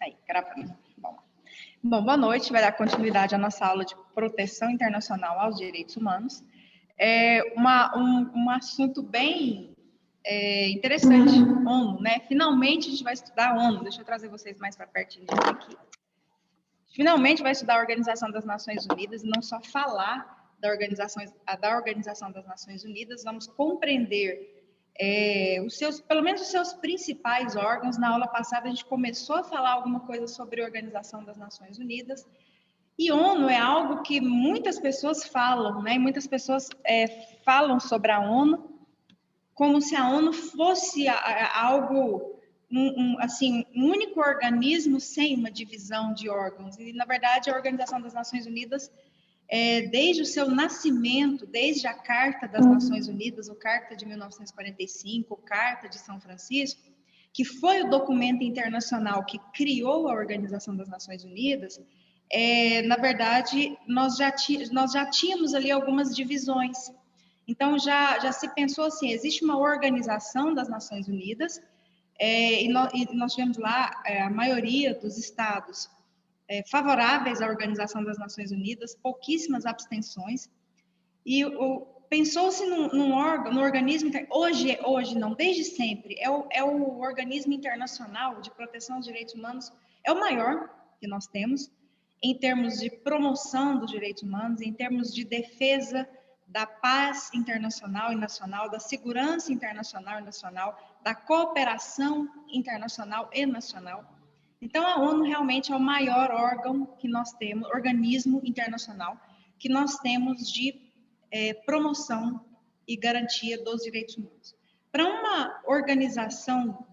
Aí, gravando. Bom, boa noite. Vai dar continuidade à nossa aula de proteção internacional aos direitos humanos. É um assunto bem interessante, ONU, né? Finalmente a gente vai estudar a ONU. Deixa eu trazer vocês mais para pertinho aqui. Finalmente vai estudar a Organização das Nações Unidas e não só falar da Organização das Nações Unidas, vamos compreender pelo menos os seus principais órgãos. Na aula passada a gente começou a falar alguma coisa sobre a Organização das Nações Unidas, e ONU é algo que muitas pessoas falam, né? Muitas pessoas falam sobre a ONU como se a ONU fosse algo, um único organismo sem uma divisão de órgãos. E, na verdade, a Organização das Nações Unidas, desde o seu nascimento, desde a Carta das Nações Unidas, a Carta de 1945, a Carta de São Francisco, que foi o documento internacional que criou a Organização das Nações Unidas, na verdade, nós já tínhamos ali algumas divisões. Então, já se pensou assim, existe uma Organização das Nações Unidas, e nós tivemos lá a maioria dos estados favoráveis à Organização das Nações Unidas, pouquíssimas abstenções, e pensou-se num organismo, hoje não, desde sempre, é o organismo internacional de proteção aos direitos humanos, é o maior que nós temos, em termos de promoção dos direitos humanos, em termos de defesa da paz internacional e nacional, da segurança internacional e nacional, da cooperação internacional e nacional. Então, a ONU realmente é o maior órgão que nós temos, organismo internacional, que nós temos de promoção e garantia dos direitos humanos. Para uma organização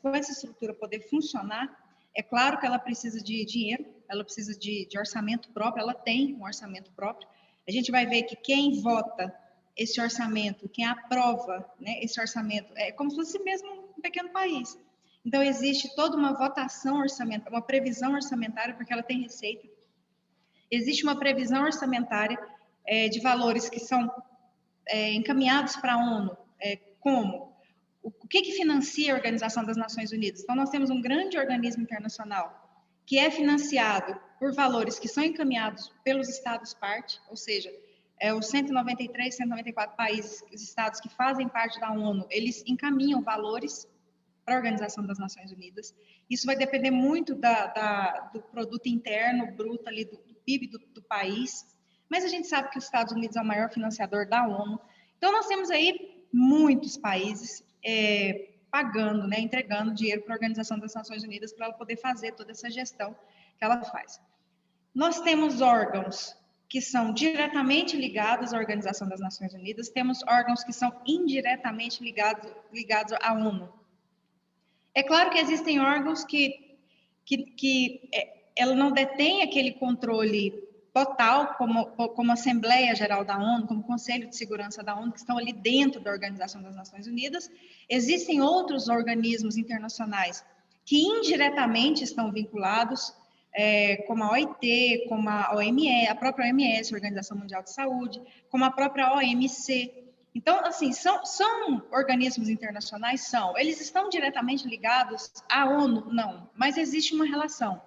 com essa estrutura poder funcionar, é claro que ela precisa de dinheiro, ela precisa de orçamento próprio, ela tem um orçamento próprio. A gente vai ver que quem vota esse orçamento, quem aprova, né, esse orçamento, é como se fosse mesmo um pequeno país. Então, existe toda uma votação orçamentária, uma previsão orçamentária, porque ela tem receita. Existe uma previsão orçamentária de valores que são encaminhados para a ONU, como? O que financia a Organização das Nações Unidas? Então, nós temos um grande organismo internacional que é financiado por valores que são encaminhados pelos Estados-parte, ou seja, os 193, 194 países, os estados que fazem parte da ONU, eles encaminham valores para a Organização das Nações Unidas. Isso vai depender muito do produto interno bruto ali, do PIB do país, mas a gente sabe que os Estados Unidos é o maior financiador da ONU. Então, nós temos aí muitos países pagando, né, entregando dinheiro para a Organização das Nações Unidas para ela poder fazer toda essa gestão que ela faz. Nós temos órgãos que são diretamente ligados à Organização das Nações Unidas, temos órgãos que são indiretamente ligados à ONU. É claro que existem órgãos que ela não detém aquele controle total, como a Assembleia Geral da ONU, como o Conselho de Segurança da ONU, que estão ali dentro da Organização das Nações Unidas. Existem outros organismos internacionais que indiretamente estão vinculados, como a OIT, como a OMS, a própria OMS, Organização Mundial de Saúde, como a própria OMC. Então, assim, são organismos internacionais? Eles estão diretamente ligados à ONU? Não, mas existe uma relação.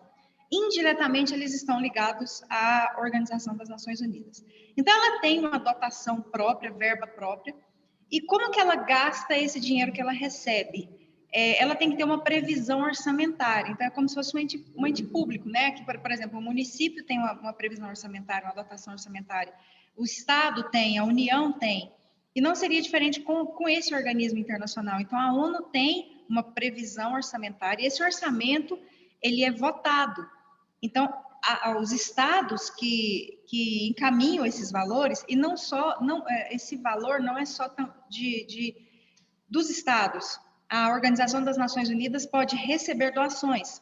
Indiretamente, eles estão ligados à Organização das Nações Unidas. Então, ela tem uma dotação própria, verba própria, e como que ela gasta esse dinheiro que ela recebe? Ela tem que ter uma previsão orçamentária, então é como se fosse um ente público, né? Que, por exemplo, o município tem uma previsão orçamentária, uma dotação orçamentária, o Estado tem, a União tem, e não seria diferente com esse organismo internacional. Então, a ONU tem uma previsão orçamentária, e esse orçamento, ele é votado. Então, os estados que encaminham esses valores, e esse valor não é só dos estados. A Organização das Nações Unidas pode receber doações.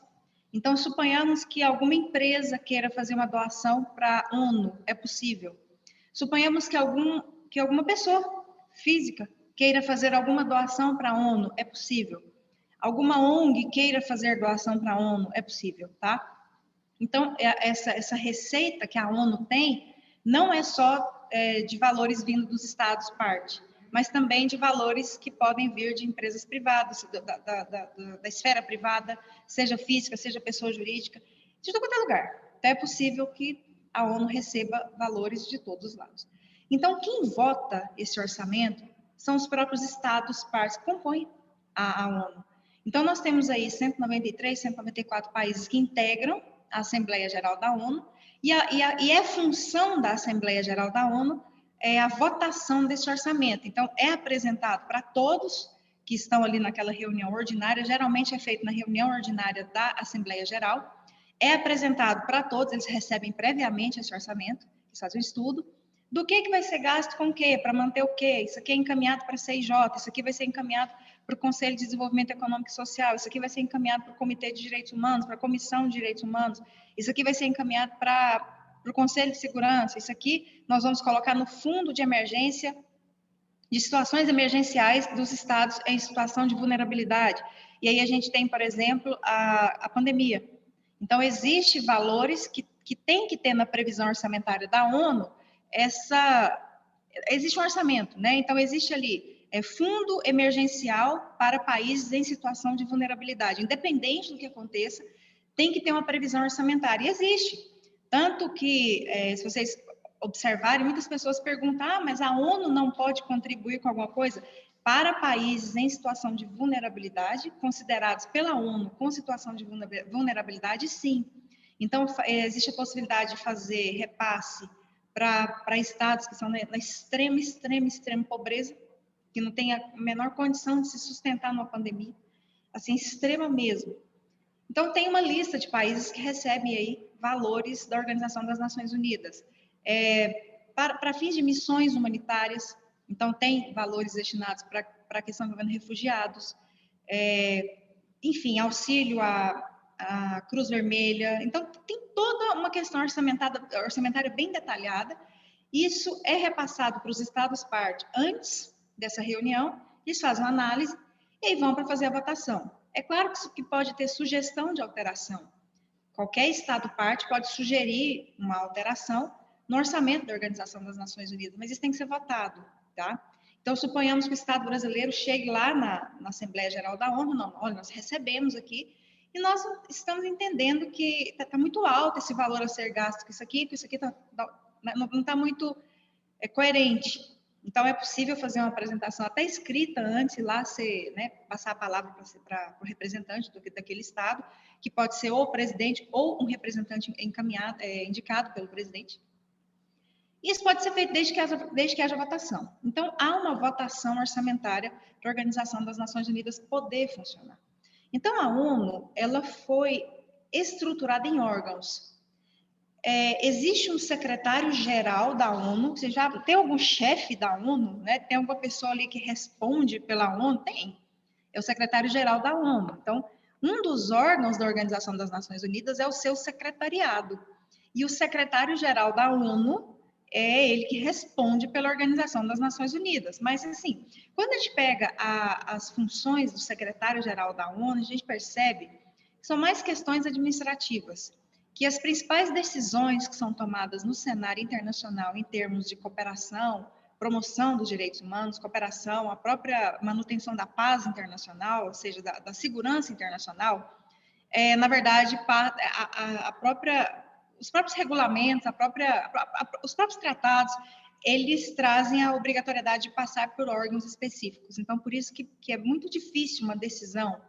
Então, suponhamos que alguma empresa queira fazer uma doação para a ONU, é possível. Suponhamos que alguma pessoa física queira fazer alguma doação para a ONU, é possível. Alguma ONG queira fazer doação para a ONU, é possível, tá? Então, essa receita que a ONU tem não é só de valores vindo dos Estados-parte, mas também de valores que podem vir de empresas privadas, da esfera privada, seja física, seja pessoa jurídica, de todo qualquer lugar. Então, é possível que a ONU receba valores de todos os lados. Então, quem vota esse orçamento são os próprios estados partes que compõem a ONU. Então, nós temos aí 193, 194 países que integram a Assembleia Geral da ONU, e é função da Assembleia Geral da ONU a votação desse orçamento. Então, é apresentado para todos que estão ali naquela reunião ordinária, geralmente é feito na reunião ordinária da Assembleia Geral, é apresentado para todos, eles recebem previamente esse orçamento, eles fazem um estudo, do que vai ser gasto com o quê, para manter o quê, isso aqui é encaminhado para a CIJ, isso aqui vai ser encaminhado para o Conselho de Desenvolvimento Econômico e Social, isso aqui vai ser encaminhado para o Comitê de Direitos Humanos, para a Comissão de Direitos Humanos, isso aqui vai ser encaminhado para o Conselho de Segurança, isso aqui nós vamos colocar no fundo de emergência, de situações emergenciais dos estados em situação de vulnerabilidade. E aí a gente tem, por exemplo, a pandemia. Então, existem valores que tem que ter na previsão orçamentária da ONU, existe um orçamento, né? Então, existe ali fundo emergencial para países em situação de vulnerabilidade. Independente do que aconteça, tem que ter uma previsão orçamentária. E existe. Tanto que, se vocês observarem, muitas pessoas perguntam, mas a ONU não pode contribuir com alguma coisa? Para países em situação de vulnerabilidade, considerados pela ONU com situação de vulnerabilidade, sim. Então, existe a possibilidade de fazer repasse para estados que são na extrema pobreza, que não tem a menor condição de se sustentar numa pandemia, assim, extrema mesmo. Então, tem uma lista de países que recebem aí valores da Organização das Nações Unidas. Para fins de missões humanitárias, então tem valores destinados para a questão envolvendo refugiados, enfim, auxílio à Cruz Vermelha. Então, tem toda uma questão orçamentária bem detalhada. Isso é repassado para os estados-parte antes dessa reunião, eles fazem uma análise e aí vão para fazer a votação. É claro que pode ter sugestão de alteração. Qualquer estado-parte pode sugerir uma alteração no orçamento da Organização das Nações Unidas, mas isso tem que ser votado, tá? Então, suponhamos que o Estado brasileiro chegue lá na Assembleia Geral da ONU, não, olha, nós recebemos aqui e nós estamos entendendo que está muito alto esse valor a ser gasto com isso aqui não está muito coerente. Então, é possível fazer uma apresentação até escrita antes, lá passar a palavra para o representante daquele Estado, que pode ser ou o presidente ou um representante indicado pelo presidente. Isso pode ser feito desde que haja votação. Então, há uma votação orçamentária para a Organização das Nações Unidas poder funcionar. Então, a ONU, ela foi estruturada em órgãos. Existe um secretário-geral da ONU, você já tem algum chefe da ONU, né? Tem alguma pessoa ali que responde pela ONU? Tem. É o secretário-geral da ONU. Então, um dos órgãos da Organização das Nações Unidas é o seu secretariado. E o secretário-geral da ONU é ele que responde pela Organização das Nações Unidas. Mas, assim, quando a gente pega as funções do secretário-geral da ONU, a gente percebe que são mais questões administrativas, que as principais decisões que são tomadas no cenário internacional em termos de cooperação, promoção dos direitos humanos, cooperação, a própria manutenção da paz internacional, ou seja, da segurança internacional, na verdade, os próprios regulamentos, os próprios tratados, eles trazem a obrigatoriedade de passar por órgãos específicos. Então, por isso que é muito difícil uma decisão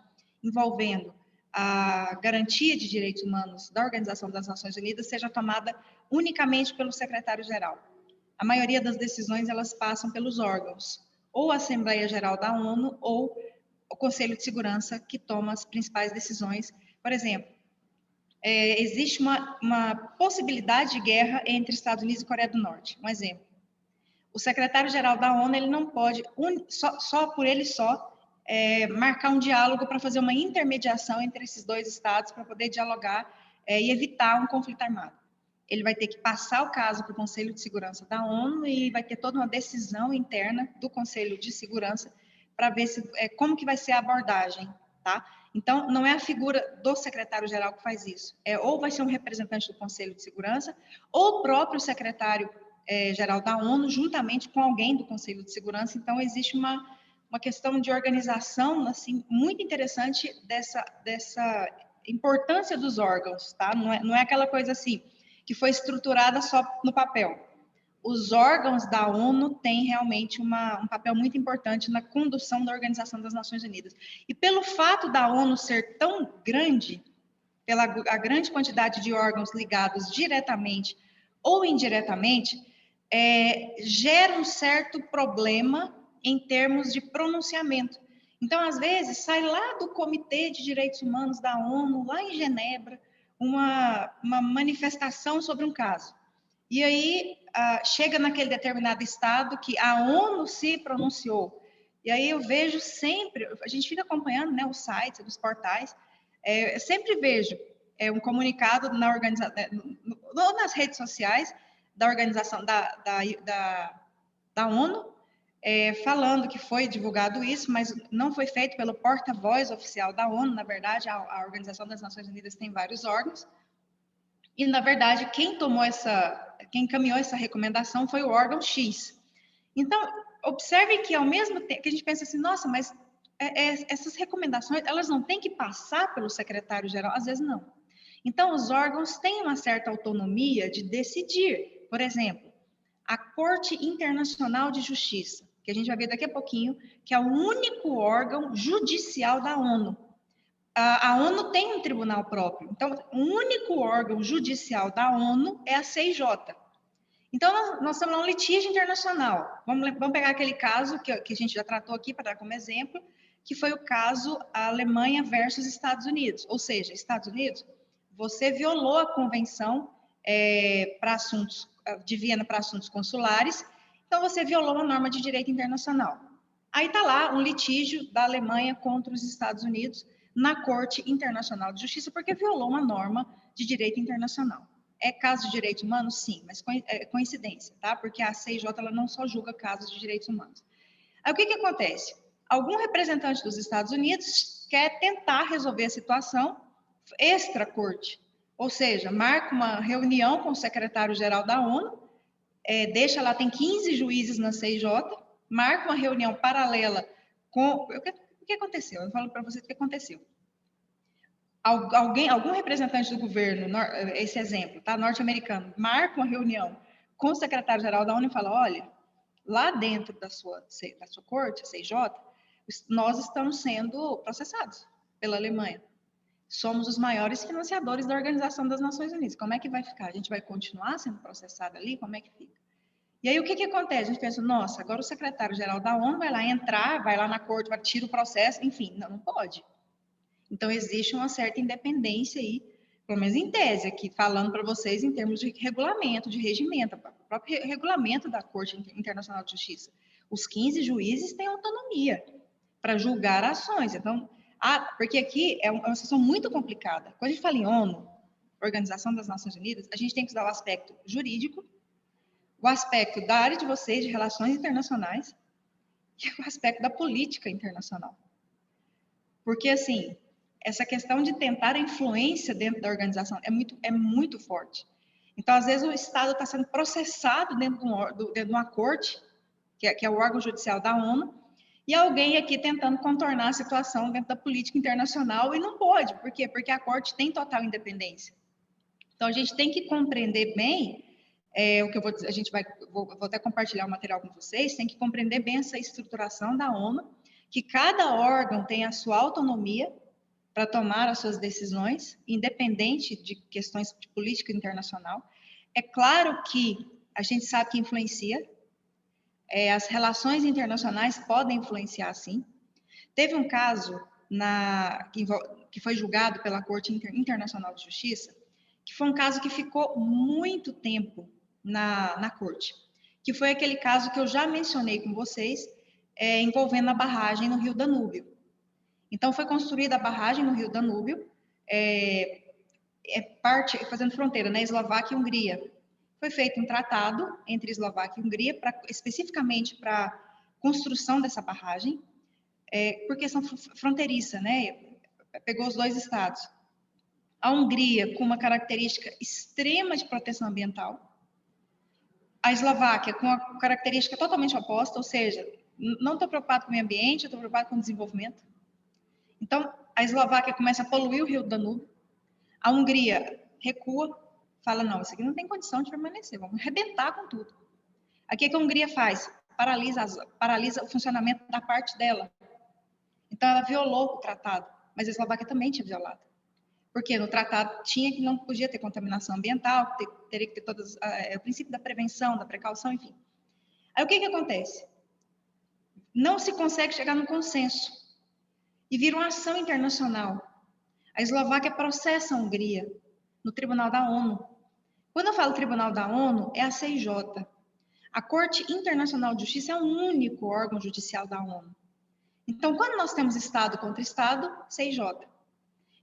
envolvendo a garantia de direitos humanos da Organização das Nações Unidas seja tomada unicamente pelo secretário-geral. A maioria das decisões, elas passam pelos órgãos, ou a Assembleia Geral da ONU, ou o Conselho de Segurança, que toma as principais decisões. Por exemplo, existe uma possibilidade de guerra entre Estados Unidos e Coreia do Norte. Um exemplo. O secretário-geral da ONU, ele não pode, só por ele só, marcar um diálogo para fazer uma intermediação entre esses dois estados para poder dialogar e evitar um conflito armado. Ele vai ter que passar o caso para o Conselho de Segurança da ONU e vai ter toda uma decisão interna do Conselho de Segurança para ver como que vai ser a abordagem, tá? Então, não é a figura do secretário-geral que faz isso. Ou vai ser um representante do Conselho de Segurança, ou o próprio secretário Geral da ONU, juntamente com alguém do Conselho de Segurança. Então, existe uma questão de organização assim, muito interessante dessa importância dos órgãos, tá? Não é aquela coisa assim, que foi estruturada só no papel. Os órgãos da ONU têm realmente um papel muito importante na condução da Organização das Nações Unidas. E pelo fato da ONU ser tão grande, pela a grande quantidade de órgãos ligados diretamente ou indiretamente, gera um certo problema em termos de pronunciamento. Então, às vezes, sai lá do Comitê de Direitos Humanos da ONU, lá em Genebra, uma manifestação sobre um caso. E aí, chega naquele determinado estado que a ONU se pronunciou. E aí eu vejo sempre, a gente fica acompanhando, né, os sites, os portais, eu sempre vejo um comunicado nas redes sociais da organização da ONU, falando que foi divulgado isso, mas não foi feito pelo porta-voz oficial da ONU. Na verdade, a Organização das Nações Unidas tem vários órgãos, e na verdade quem encaminhou essa recomendação foi o órgão X. Então, observe que ao mesmo tempo que a gente pensa assim, nossa, mas essas recomendações, elas não têm que passar pelo secretário-geral? Às vezes não. Então, os órgãos têm uma certa autonomia de decidir. Por exemplo, a Corte Internacional de Justiça, que a gente vai ver daqui a pouquinho, que é o único órgão judicial da ONU. A ONU tem um tribunal próprio. Então, o único órgão judicial da ONU é a CIJ. Então, nós estamos num litígio internacional. Vamos pegar aquele caso que a gente já tratou aqui, para dar como exemplo, que foi o caso Alemanha versus Estados Unidos. Ou seja, Estados Unidos, você violou a Convenção para assuntos de Viena para assuntos consulares, então você violou uma norma de direito internacional. Aí está lá um litígio da Alemanha contra os Estados Unidos na Corte Internacional de Justiça, porque violou uma norma de direito internacional. É caso de direitos humanos? Sim, mas é coincidência, tá? Porque a CIJ ela não só julga casos de direitos humanos. Aí o que acontece? Algum representante dos Estados Unidos quer tentar resolver a situação extra-corte, ou seja, marca uma reunião com o secretário-geral da ONU, deixa lá, tem 15 juízes na CIJ, marca uma reunião paralela com... O que aconteceu? Eu falo para vocês o que aconteceu. Algum representante do governo, esse exemplo, tá, norte-americano, marca uma reunião com o secretário-geral da ONU e fala, olha, lá dentro da sua corte, a CIJ, nós estamos sendo processados pela Alemanha. Somos os maiores financiadores da Organização das Nações Unidas. Como é que vai ficar? A gente vai continuar sendo processado ali? Como é que fica? E aí, o que acontece? A gente pensa, nossa, agora o secretário-geral da ONU vai lá entrar, vai lá na corte, vai tirar o processo, enfim, não pode. Então, existe uma certa independência aí, pelo menos em tese, aqui falando para vocês em termos de regulamento, de regimento, o próprio regulamento da Corte Internacional de Justiça. Os 15 juízes têm autonomia para julgar ações. Então, porque aqui é uma situação muito complicada. Quando a gente fala em ONU, Organização das Nações Unidas, a gente tem que usar o aspecto jurídico, o aspecto da área de vocês, de relações internacionais, e o aspecto da política internacional. Porque, assim, essa questão de tentar a influência dentro da organização é muito forte. Então, às vezes, o Estado está sendo processado dentro de uma corte, que é o órgão judicial da ONU, e alguém aqui tentando contornar a situação dentro da política internacional, e não pode. Por quê? Porque a corte tem total independência. Então, a gente tem que compreender bem o que eu vou dizer, vou até compartilhar o material com vocês, tem que compreender bem essa estruturação da ONU, que cada órgão tem a sua autonomia para tomar as suas decisões, independente de questões de política internacional. É claro que a gente sabe que influencia, as relações internacionais podem influenciar, sim. Teve um caso que foi julgado pela Corte Internacional de Justiça, que foi um caso que ficou muito tempo na Corte, que foi aquele caso que eu já mencionei com vocês, envolvendo a barragem no Rio Danúbio. Então, foi construída a barragem no Rio Danúbio, fazendo fronteira, né, Eslováquia e Hungria. Foi feito um tratado entre Eslováquia e Hungria, especificamente para a construção dessa barragem, por questão fronteiriça, né, pegou os dois estados. A Hungria, com uma característica extrema de proteção ambiental, A Eslováquia, com uma característica totalmente oposta, ou seja, não estou preocupado com o meio ambiente, eu estou preocupado com o desenvolvimento. Então, a Eslováquia começa a poluir o rio Danúbio, a Hungria recua, fala, não, isso aqui não tem condição de permanecer, vamos arrebentar com tudo. Aqui o que a Hungria faz? Paralisa o funcionamento da parte dela. Então, ela violou o tratado, mas a Eslováquia também tinha violado. Porque no tratado tinha que não podia ter contaminação ambiental, teria que ter o princípio da prevenção, da precaução, enfim. Aí o que acontece? Não se consegue chegar num consenso e vira uma ação internacional. A Eslováquia processa a Hungria no Tribunal da ONU. Quando eu falo Tribunal da ONU, é a CIJ. A Corte Internacional de Justiça é o único órgão judicial da ONU. Então, quando nós temos Estado contra Estado, CIJ.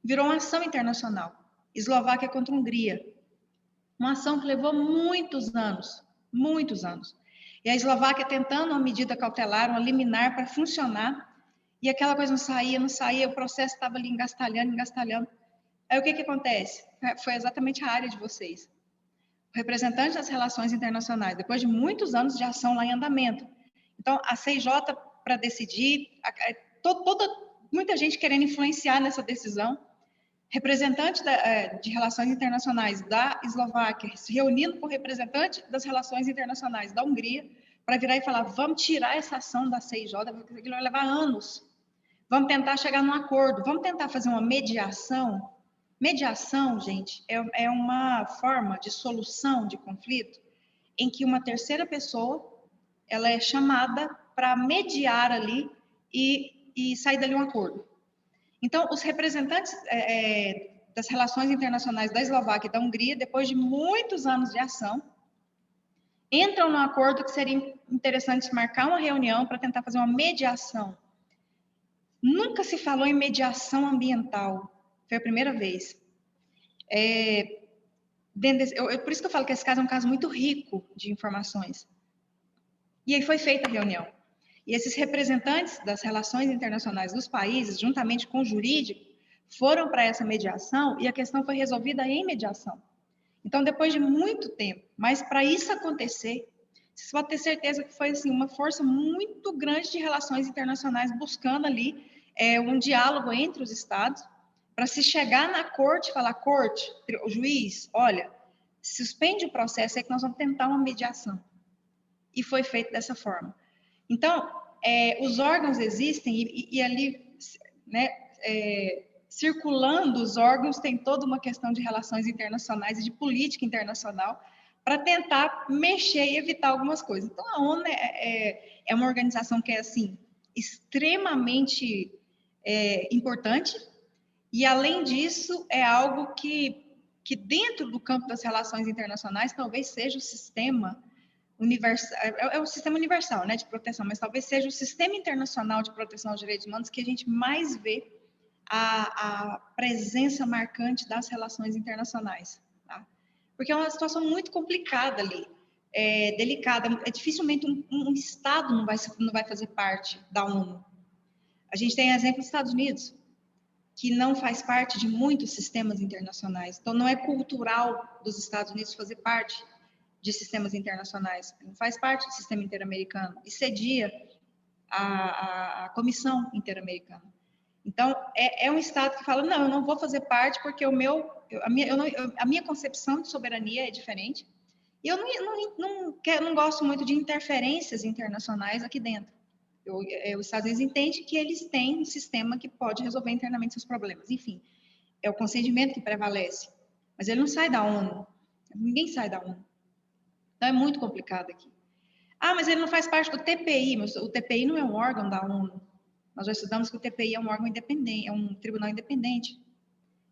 Virou uma ação internacional. Eslováquia contra Hungria. Uma ação que levou muitos anos. Muitos anos. E a Eslováquia tentando uma medida cautelar, uma liminar para funcionar, e aquela coisa não saía, o processo estava ali engastalhando. Aí o que acontece? Foi exatamente a área de vocês. O representante das relações internacionais, depois de muitos anos de ação lá em andamento. Então, a CIJ, para decidir, muita gente querendo influenciar nessa decisão, representante de relações internacionais da Eslováquia se reunindo com o representante das relações internacionais da Hungria para virar e falar, vamos tirar essa ação da CIJ, porque aquilo vai levar anos. Vamos tentar chegar num acordo, vamos tentar fazer uma mediação. Mediação, gente, é uma forma de solução de conflito em que uma terceira pessoa ela é chamada para mediar ali e sair dali um acordo. Então, os representantes das relações internacionais da Eslováquia e da Hungria, depois de muitos anos de ação, entram num acordo que seria interessante marcar uma reunião para tentar fazer uma mediação. Nunca se falou em mediação ambiental. Foi a primeira vez. Por isso que eu falo que esse caso é um caso muito rico de informações. E aí foi feita a reunião. E esses representantes das relações internacionais dos países, juntamente com o jurídico, foram para essa mediação e a questão foi resolvida em mediação. Então, depois de muito tempo, mas para isso acontecer, você pode ter certeza que foi assim, uma força muito grande de relações internacionais buscando ali um diálogo entre os estados para se chegar na corte e falar, corte, o juiz, olha, suspende o processo, é que nós vamos tentar uma mediação. E foi feito dessa forma. Então, os órgãos existem e ali, né, circulando os órgãos, tem toda uma questão de relações internacionais e de política internacional para tentar mexer e evitar algumas coisas. Então, a ONU é uma organização que é, assim, extremamente importante e, além disso, é algo que dentro do campo das relações internacionais talvez seja o sistema universal, é o sistema universal, né, de proteção, mas talvez seja o sistema internacional de proteção aos direitos humanos que a gente mais vê a presença marcante das relações internacionais, tá? Porque é uma situação muito complicada ali, delicada, dificilmente um Estado não vai fazer parte da ONU. A gente tem exemplo dos Estados Unidos, que não faz parte de muitos sistemas internacionais, então não é cultural dos Estados Unidos fazer parte de sistemas internacionais, não faz parte do sistema interamericano, e cedia a Comissão Interamericana. Então, é um Estado que fala, não, eu não vou fazer parte porque a minha concepção de soberania é diferente, e eu não gosto muito de interferências internacionais aqui dentro. Os Estados Unidos entendem que eles têm um sistema que pode resolver internamente seus problemas. Enfim, é o consentimento que prevalece, mas ele não sai da ONU, ninguém sai da ONU. Então, é muito complicado aqui. Ah, mas ele não faz parte do TPI, mas o TPI não é um órgão da ONU. Nós já estudamos que o TPI é um órgão independente, é um tribunal independente,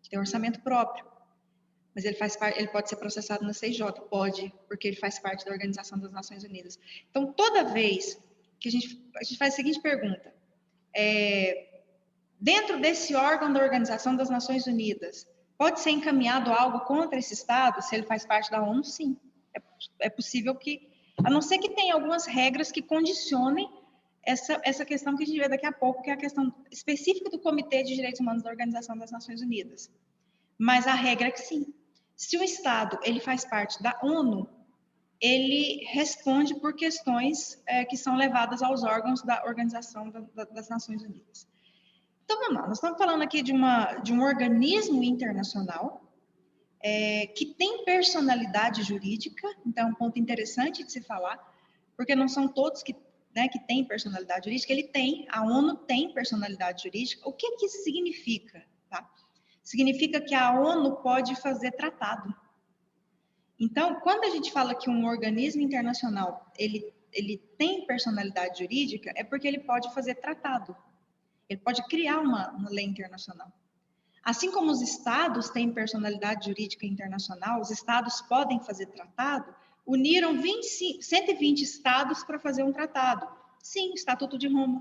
que tem orçamento próprio. Mas ele pode ser processado na CIJ, pode, porque ele faz parte da Organização das Nações Unidas. Então, toda vez que a gente faz a seguinte pergunta, dentro desse órgão da Organização das Nações Unidas, pode ser encaminhado algo contra esse Estado, se ele faz parte da ONU? Sim. É possível que, a não ser que tenha algumas regras que condicionem essa questão que a gente vê daqui a pouco, que é a questão específica do Comitê de Direitos Humanos da Organização das Nações Unidas. Mas a regra é que sim. Se o Estado ele faz parte da ONU, ele responde por questões que são levadas aos órgãos da Organização das Nações Unidas. Então, vamos lá, nós estamos falando aqui de um organismo internacional que tem personalidade jurídica, então é um ponto interessante de se falar, porque não são todos que têm personalidade jurídica, a ONU tem personalidade jurídica. O que isso significa? Tá? Significa que a ONU pode fazer tratado. Então, quando a gente fala que um organismo internacional ele tem personalidade jurídica, é porque ele pode fazer tratado. Ele pode criar uma lei internacional. Assim como os estados têm personalidade jurídica internacional, os estados podem fazer tratado, uniram 120 estados para fazer um tratado. Sim, o Estatuto de Roma.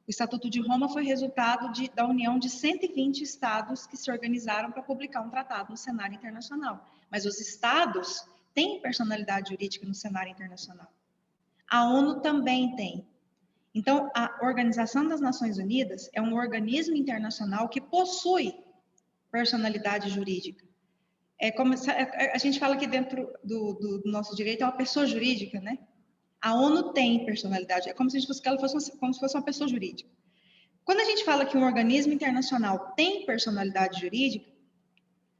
O Estatuto de Roma foi resultado da união de 120 estados que se organizaram para publicar um tratado no cenário internacional. Mas os estados têm personalidade jurídica no cenário internacional. A ONU também tem. Então, a Organização das Nações Unidas é um organismo internacional que possui personalidade jurídica. É como a gente fala que dentro do nosso direito é uma pessoa jurídica, né? A ONU tem personalidade, é como se ela fosse como se fosse uma pessoa jurídica. Quando a gente fala que um organismo internacional tem personalidade jurídica,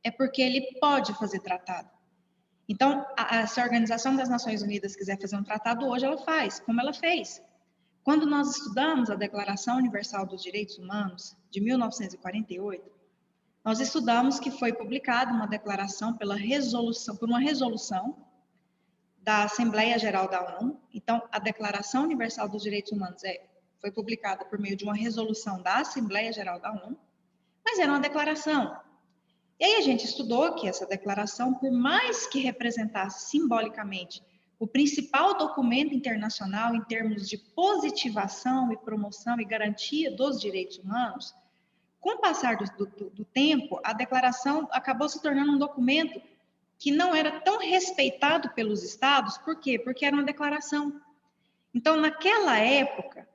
é porque ele pode fazer tratado. Então, se a Organização das Nações Unidas quiser fazer um tratado hoje, ela faz, como ela fez. Quando nós estudamos a Declaração Universal dos Direitos Humanos, de 1948, nós estudamos que foi publicada uma declaração por uma resolução da Assembleia Geral da ONU. Então, a Declaração Universal dos Direitos Humanos foi publicada por meio de uma resolução da Assembleia Geral da ONU, mas era uma declaração. E aí a gente estudou que essa declaração, por mais que representasse simbolicamente o principal documento internacional em termos de positivação e promoção e garantia dos direitos humanos, com o passar do tempo, a declaração acabou se tornando um documento que não era tão respeitado pelos estados. Por quê? Porque era uma declaração. Então, naquela época,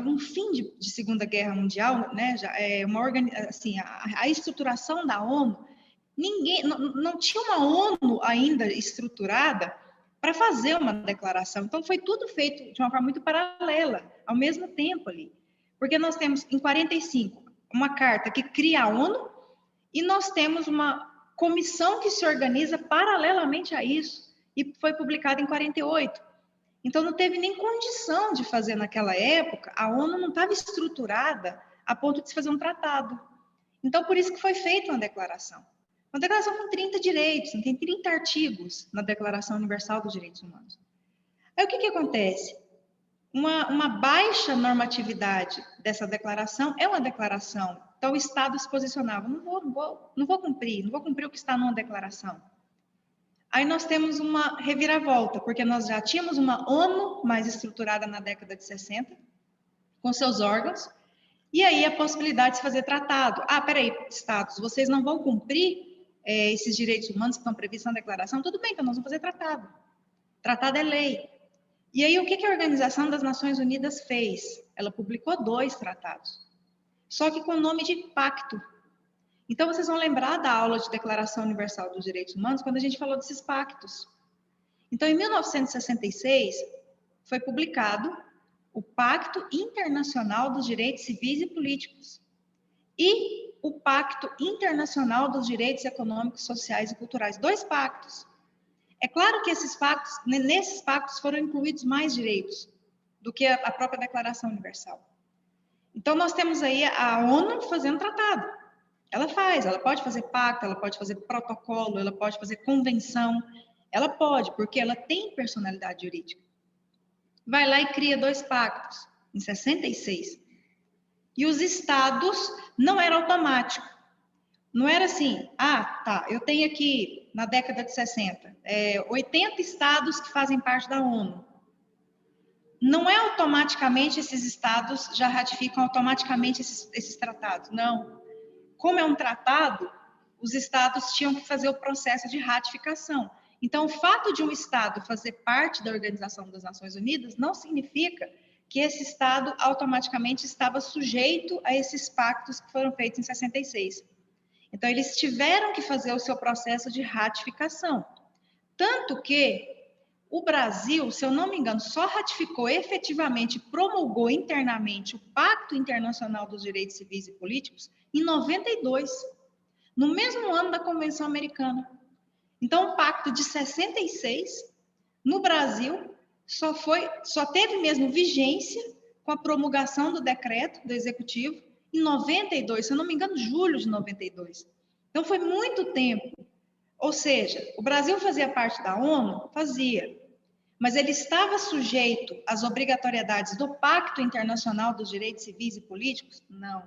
no fim de Segunda Guerra Mundial, né, a estruturação da ONU, não tinha uma ONU ainda estruturada para fazer uma declaração. Então, foi tudo feito de uma forma muito paralela, ao mesmo tempo ali. Porque nós temos, em 45, uma carta que cria a ONU, e nós temos uma comissão que se organiza paralelamente a isso, e foi publicada em 48. Então, não teve nem condição de fazer naquela época, a ONU não estava estruturada a ponto de se fazer um tratado. Então, por isso que foi feita uma declaração. Uma declaração com 30 direitos, tem 30 artigos na Declaração Universal dos Direitos Humanos. Aí, o que acontece? Uma baixa normatividade dessa declaração é uma declaração. Então, o Estado se posicionava, não vou cumprir o que está numa declaração. Aí nós temos uma reviravolta, porque nós já tínhamos uma ONU mais estruturada na década de 60, com seus órgãos, e aí a possibilidade de se fazer tratado. Peraí, Estados, vocês não vão cumprir esses direitos humanos que estão previstos na declaração? Tudo bem, então nós vamos fazer tratado. Tratado é lei. E aí, o que a Organização das Nações Unidas fez? Ela publicou 2 tratados, só que com o nome de pacto. Então, vocês vão lembrar da aula de Declaração Universal dos Direitos Humanos, quando a gente falou desses pactos. Então, em 1966, foi publicado o Pacto Internacional dos Direitos Civis e Políticos e o Pacto Internacional dos Direitos Econômicos, Sociais e Culturais. 2 pactos. É claro que nesses pactos foram incluídos mais direitos do que a própria Declaração Universal. Então, nós temos aí a ONU fazendo tratado. Ela pode fazer pacto, ela pode fazer protocolo, ela pode fazer convenção. Ela pode, porque ela tem personalidade jurídica. Vai lá e cria 2 pactos, em 66. E os estados não era automático. Não era assim, eu tenho aqui, na década de 60, 80 estados que fazem parte da ONU. Não é automaticamente esses estados já ratificam automaticamente esses tratados, não. Como é um tratado, os estados tinham que fazer o processo de ratificação. Então, o fato de um estado fazer parte da Organização das Nações Unidas não significa que esse estado automaticamente estava sujeito a esses pactos que foram feitos em 66. Então, eles tiveram que fazer o seu processo de ratificação. Tanto que O Brasil, se eu não me engano, só ratificou efetivamente, promulgou internamente o Pacto Internacional dos Direitos Civis e Políticos em 92, no mesmo ano da Convenção Americana. Então, o pacto de 66, no Brasil, só teve mesmo vigência com a promulgação do decreto do Executivo em 92, se eu não me engano, julho de 92. Então, foi muito tempo. Ou seja, o Brasil fazia parte da ONU? Fazia. Mas ele estava sujeito às obrigatoriedades do Pacto Internacional dos Direitos Civis e Políticos? Não.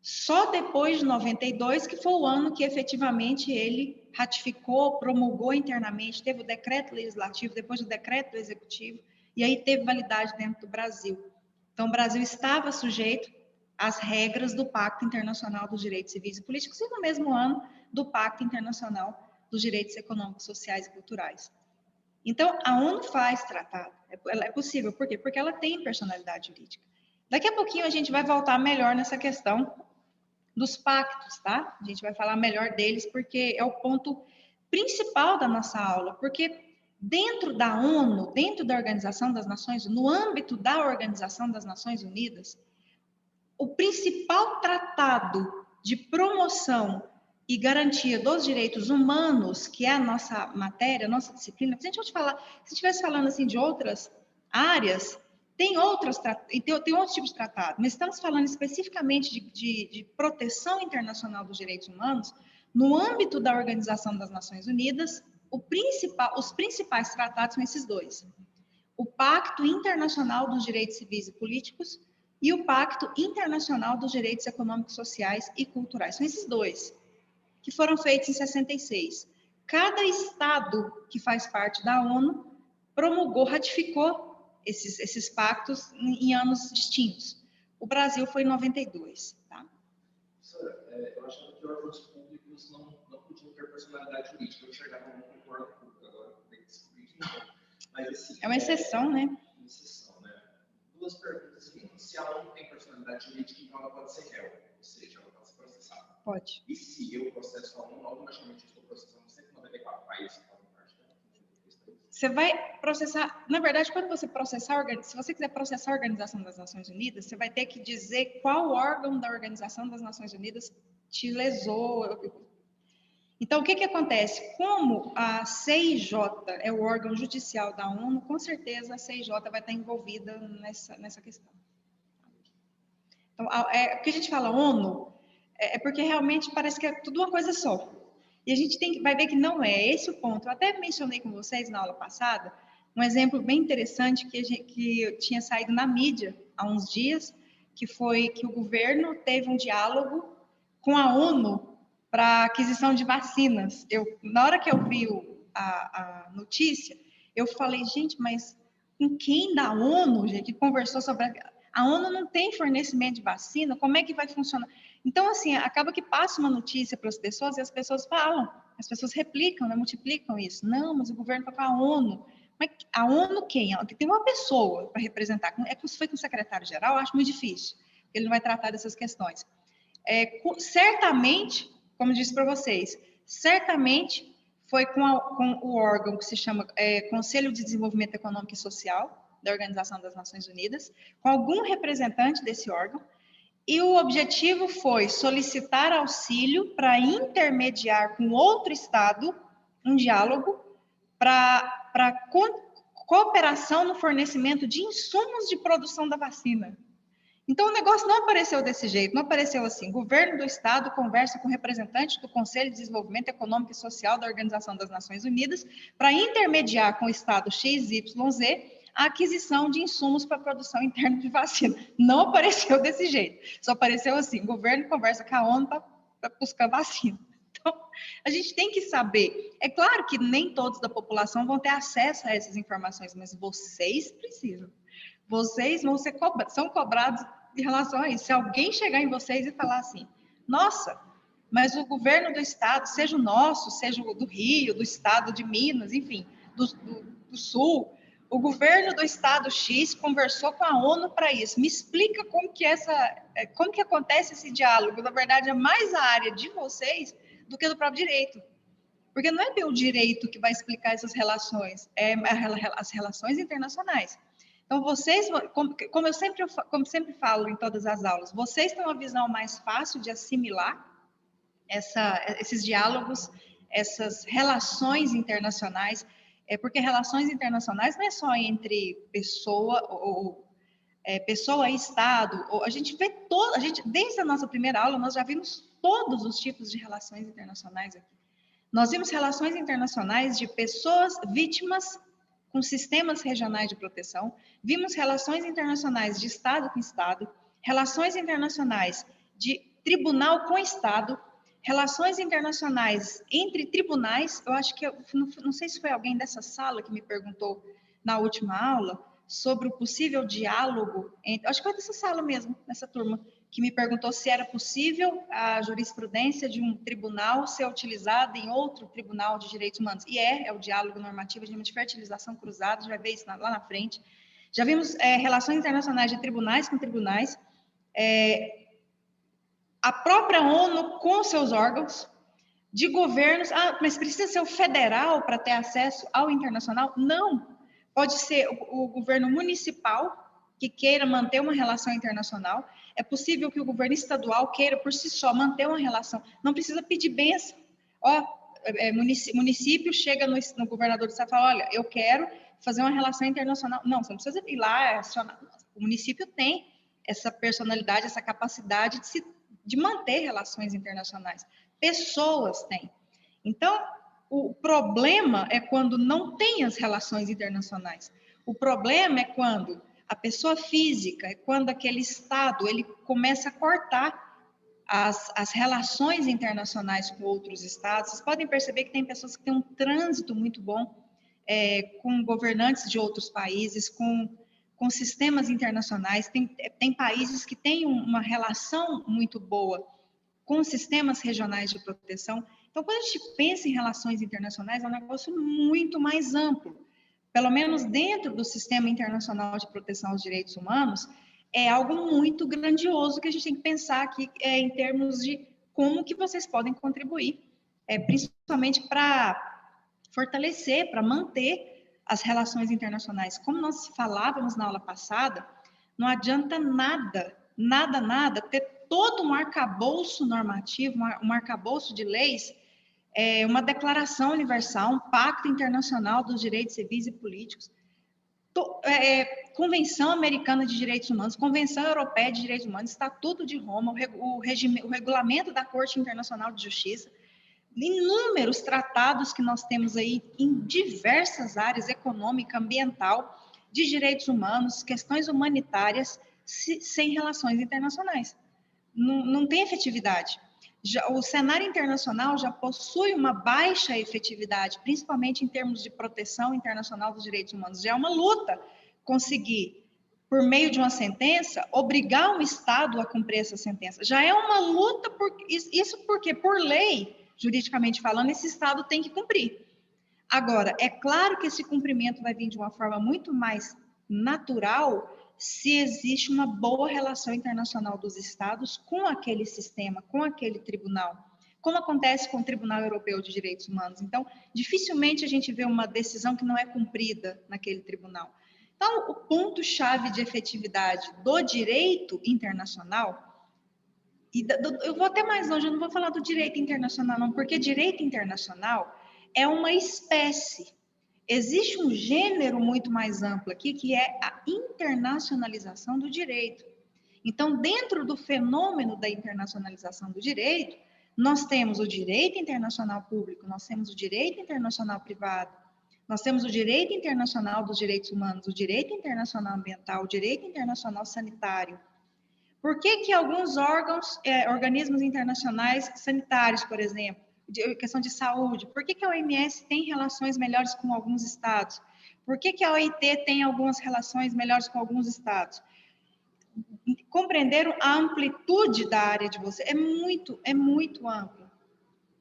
Só depois de 92, que foi o ano que efetivamente ele ratificou, promulgou internamente, teve o decreto legislativo, depois o decreto do executivo, e aí teve validade dentro do Brasil. Então, o Brasil estava sujeito às regras do Pacto Internacional dos Direitos Civis e Políticos, e no mesmo ano do Pacto Internacional dos Direitos Econômicos, Sociais e Culturais. Então, a ONU faz tratado, é possível. Por quê? Porque ela tem personalidade jurídica. Daqui a pouquinho a gente vai voltar melhor nessa questão dos pactos, tá? A gente vai falar melhor deles, porque é o ponto principal da nossa aula, porque dentro da ONU, dentro da Organização das Nações, no âmbito da Organização das Nações Unidas, o principal tratado de promoção e garantia dos direitos humanos, que é a nossa matéria, a nossa disciplina, se a gente estivesse falando assim de outras áreas, tem outros tipos de tratado, mas estamos falando especificamente de proteção internacional dos direitos humanos, no âmbito da Organização das Nações Unidas, os principais tratados são esses dois. O Pacto Internacional dos Direitos Civis e Políticos e o Pacto Internacional dos Direitos Econômicos, Sociais e Culturais. São esses dois, que foram feitos em 66. Cada estado que faz parte da ONU promulgou, ratificou esses pactos em anos distintos. O Brasil foi em 92. Tá? Eu achava que órgãos públicos não podiam ter personalidade jurídica. Eu chegava no órgão público, agora tem que descobrir que não. Mas, assim, é uma exceção, né? Uma exceção, né? Duas perguntas. Se a ONU tem personalidade jurídica, então ela pode ser réu, ou seja, ela pode ser processada. Pode. E se eu processo a ONU, automaticamente eu estou processando 194 países que fazem parte da Você vai processar, na verdade, quando você processar, se você quiser processar a Organização das Nações Unidas, você vai ter que dizer qual órgão da Organização das Nações Unidas te lesou. Então, o que acontece? Como a CIJ é o órgão judicial da ONU, com certeza a CIJ vai estar envolvida nessa questão. Então, o que a gente fala ONU é porque realmente parece que é tudo uma coisa só. E a gente vai ver que não é esse o ponto. Eu até mencionei com vocês na aula passada um exemplo bem interessante que tinha saído na mídia há uns dias, que foi que o governo teve um diálogo com a ONU para aquisição de vacinas. Na hora que eu vi a notícia, eu falei, gente, mas com quem da ONU, gente, que conversou sobre a ONU não tem fornecimento de vacina, como é que vai funcionar? Então, assim, acaba que passa uma notícia para as pessoas e as pessoas falam, as pessoas replicam, né, multiplicam isso. Não, mas o governo está com a ONU. Mas a ONU quem? Tem uma pessoa para representar. Se foi com o secretário-geral, acho muito difícil. Ele não vai tratar dessas questões. Certamente, como disse para vocês, certamente foi com o órgão que se chama Conselho de Desenvolvimento Econômico e Social da Organização das Nações Unidas, com algum representante desse órgão, e o objetivo foi solicitar auxílio para intermediar com outro estado um diálogo para cooperação no fornecimento de insumos de produção da vacina. Então, o negócio não apareceu desse jeito, não apareceu assim. O governo do estado conversa com representantes do Conselho de Desenvolvimento Econômico e Social da Organização das Nações Unidas para intermediar com o estado XYZ a aquisição de insumos para a produção interna de vacina. Não apareceu desse jeito. Só apareceu assim, o governo conversa com a ONU para buscar vacina. Então, a gente tem que saber. É claro que nem todos da população vão ter acesso a essas informações, mas vocês precisam. Vocês são cobrados em relação a isso. Se alguém chegar em vocês e falar assim, nossa, mas o governo do estado, seja o nosso, seja o do Rio, do estado de Minas, enfim, do Sul, o governo do estado X conversou com a ONU para isso. Me explica como que acontece esse diálogo. Na verdade, é mais a área de vocês do que do próprio direito. Porque não é meu direito que vai explicar essas relações, é as relações internacionais. Então, vocês, como eu sempre falo em todas as aulas, vocês têm uma visão mais fácil de assimilar esses diálogos, essas relações internacionais, porque relações internacionais não é só entre pessoa pessoa e Estado. A gente vê desde a nossa primeira aula, nós já vimos todos os tipos de relações internacionais aqui. Nós vimos relações internacionais de pessoas vítimas com sistemas regionais de proteção, vimos relações internacionais de Estado com Estado, relações internacionais de tribunal com Estado, relações internacionais entre tribunais. Eu acho que, não sei se foi alguém dessa sala que me perguntou na última aula sobre o possível diálogo, acho que foi dessa sala mesmo, nessa turma, que me perguntou se era possível a jurisprudência de um tribunal ser utilizada em outro tribunal de direitos humanos. E é o diálogo normativo de fertilização cruzada, já vai ver isso lá na frente. Já vimos relações internacionais de tribunais com tribunais, a própria ONU com seus órgãos, de governos. Mas precisa ser o federal para ter acesso ao internacional? Não. Pode ser o governo municipal que queira manter uma relação internacional. É possível que o governo estadual queira, por si só, manter uma relação. Não precisa pedir bênção. Município chega no governador do estado e fala, olha, eu quero fazer uma relação internacional. Não, você não precisa ir lá acionar. O município tem essa personalidade, essa capacidade de manter relações internacionais. Pessoas têm. Então, o problema é quando não tem as relações internacionais. O problema é quando a pessoa física, é quando aquele Estado ele começa a cortar as relações internacionais com outros Estados. Vocês podem perceber que tem pessoas que têm um trânsito muito bom com governantes de outros países, com sistemas internacionais. Tem países que têm uma relação muito boa com sistemas regionais de proteção. Então, quando a gente pensa em relações internacionais, é um negócio muito mais amplo. Pelo menos dentro do Sistema Internacional de Proteção aos Direitos Humanos, é algo muito grandioso que a gente tem que pensar aqui em termos de como que vocês podem contribuir, principalmente para fortalecer, para manter as relações internacionais. Como nós falávamos na aula passada, não adianta nada ter todo um arcabouço normativo, um arcabouço de leis, uma declaração universal, um pacto internacional dos direitos civis e políticos, Convenção Americana de Direitos Humanos, Convenção Europeia de Direitos Humanos, Estatuto de Roma, o regulamento da Corte Internacional de Justiça, inúmeros tratados que nós temos aí em diversas áreas, econômica, ambiental, de direitos humanos, questões humanitárias, sem relações internacionais. Não tem efetividade. O cenário internacional já possui uma baixa efetividade, principalmente em termos de proteção internacional dos direitos humanos. Já é uma luta conseguir, por meio de uma sentença, obrigar um Estado a cumprir essa sentença. Já é uma luta, isso porque, por lei, juridicamente falando, esse Estado tem que cumprir. Agora, é claro que esse cumprimento vai vir de uma forma muito mais natural se existe uma boa relação internacional dos Estados com aquele sistema, com aquele tribunal, como acontece com o Tribunal Europeu de Direitos Humanos. Então, dificilmente a gente vê uma decisão que não é cumprida naquele tribunal. Então, o ponto-chave de efetividade do direito internacional, eu vou até mais longe, eu não vou falar do direito internacional não, porque direito internacional é uma espécie. Existe um gênero muito mais amplo aqui, que é a internacionalização do direito. Então, dentro do fenômeno da internacionalização do direito, nós temos o direito internacional público, nós temos o direito internacional privado, nós temos o direito internacional dos direitos humanos, o direito internacional ambiental, o direito internacional sanitário. Por que alguns organismos internacionais sanitários, por exemplo, questão de saúde, por que a OMS tem relações melhores com alguns estados? Por que a OIT tem algumas relações melhores com alguns estados? Compreenderam a amplitude da área de você? É muito amplo.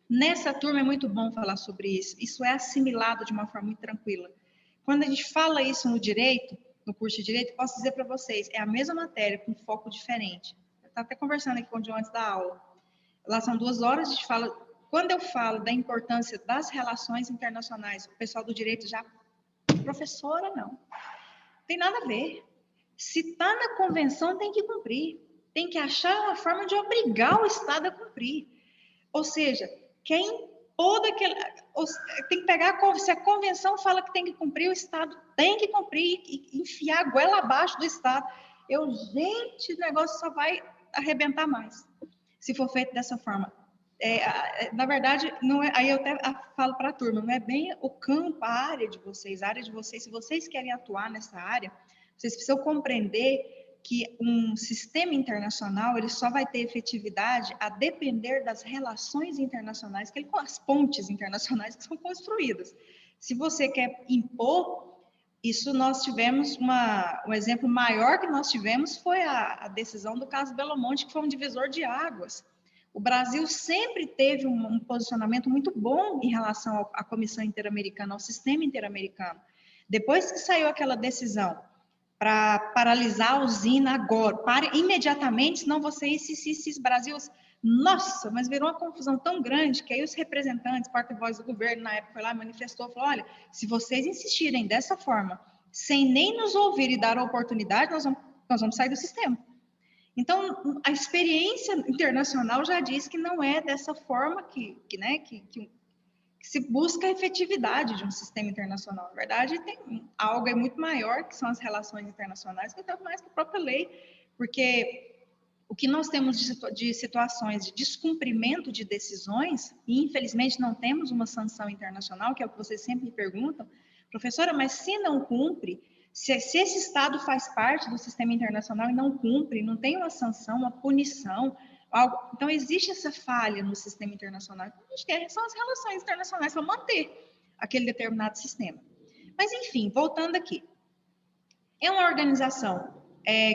Nessa turma é muito bom falar sobre isso. Isso é assimilado de uma forma muito tranquila. Quando a gente fala isso no direito, no curso de direito, posso dizer para vocês, é a mesma matéria com foco diferente. Eu estava até conversando aqui com o John antes da aula. Lá são 2 horas, a gente fala quando eu falo da importância das relações internacionais, o pessoal do direito já, professora, não tem nada a ver. Se está na convenção, tem que cumprir. Tem que achar uma forma de obrigar o Estado a cumprir. Ou seja, quem toda aquela, tem que pegar, se a convenção fala que tem que cumprir, o Estado tem que cumprir e enfiar a goela abaixo do Estado. Gente, o negócio só vai arrebentar mais, se for feito dessa forma. Na verdade, não é, aí eu até falo para a turma, não é bem o campo, a área de vocês, se vocês querem atuar nessa área, vocês precisam compreender que um sistema internacional ele só vai ter efetividade a depender das relações internacionais, as pontes internacionais que são construídas. Se você quer impor, isso nós tivemos um exemplo maior que nós tivemos foi a decisão do caso Belo Monte, que foi um divisor de águas. O Brasil sempre teve um posicionamento muito bom em relação à Comissão Interamericana, ao sistema interamericano. Depois que saiu aquela decisão para paralisar a usina agora, pare imediatamente, senão você esses Brasil, nossa, mas virou uma confusão tão grande que aí os representantes, porta-voz do governo na época foi lá, manifestou, falou, olha, se vocês insistirem dessa forma, sem nem nos ouvir e dar a oportunidade, nós vamos sair do sistema. Então, a experiência internacional já diz que não é dessa forma que se busca a efetividade de um sistema internacional. Na verdade, tem algo muito maior, que são as relações internacionais, que até mais que a própria lei, porque o que nós temos de situações de descumprimento de decisões, e infelizmente não temos uma sanção internacional, que é o que vocês sempre me perguntam, professora, mas se não cumpre, se esse Estado faz parte do sistema internacional e não cumpre, não tem uma sanção, uma punição, algo, então existe essa falha no sistema internacional. O que a gente quer são as relações internacionais para manter aquele determinado sistema. Mas, enfim, voltando aqui. É uma organização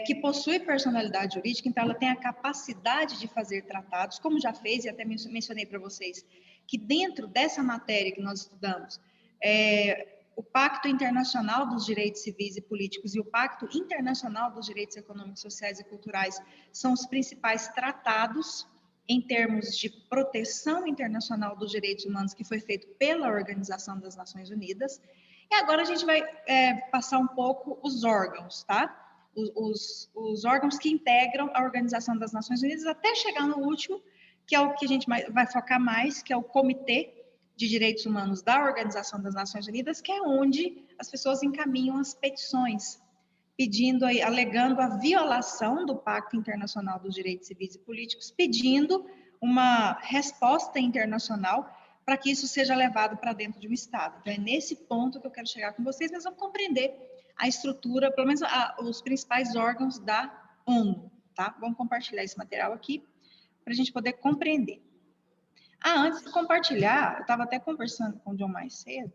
que possui personalidade jurídica, então ela tem a capacidade de fazer tratados, como já fez, e até mencionei para vocês, que dentro dessa matéria que nós estudamos, o Pacto Internacional dos Direitos Civis e Políticos e o Pacto Internacional dos Direitos Econômicos, Sociais e Culturais são os principais tratados em termos de proteção internacional dos direitos humanos que foi feito pela Organização das Nações Unidas. E agora a gente vai passar um pouco os órgãos, tá? Os órgãos que integram a Organização das Nações Unidas até chegar no último, que é o que a gente vai focar mais, que é o Comitê de Direitos Humanos da Organização das Nações Unidas, que é onde as pessoas encaminham as petições, alegando a violação do Pacto Internacional dos Direitos Civis e Políticos, pedindo uma resposta internacional para que isso seja levado para dentro de um Estado. Então, é nesse ponto que eu quero chegar com vocês, nós vamos compreender a estrutura, pelo menos os principais órgãos da ONU, tá? Vamos compartilhar esse material aqui para a gente poder compreender. Antes de compartilhar, eu estava até conversando com o John mais cedo,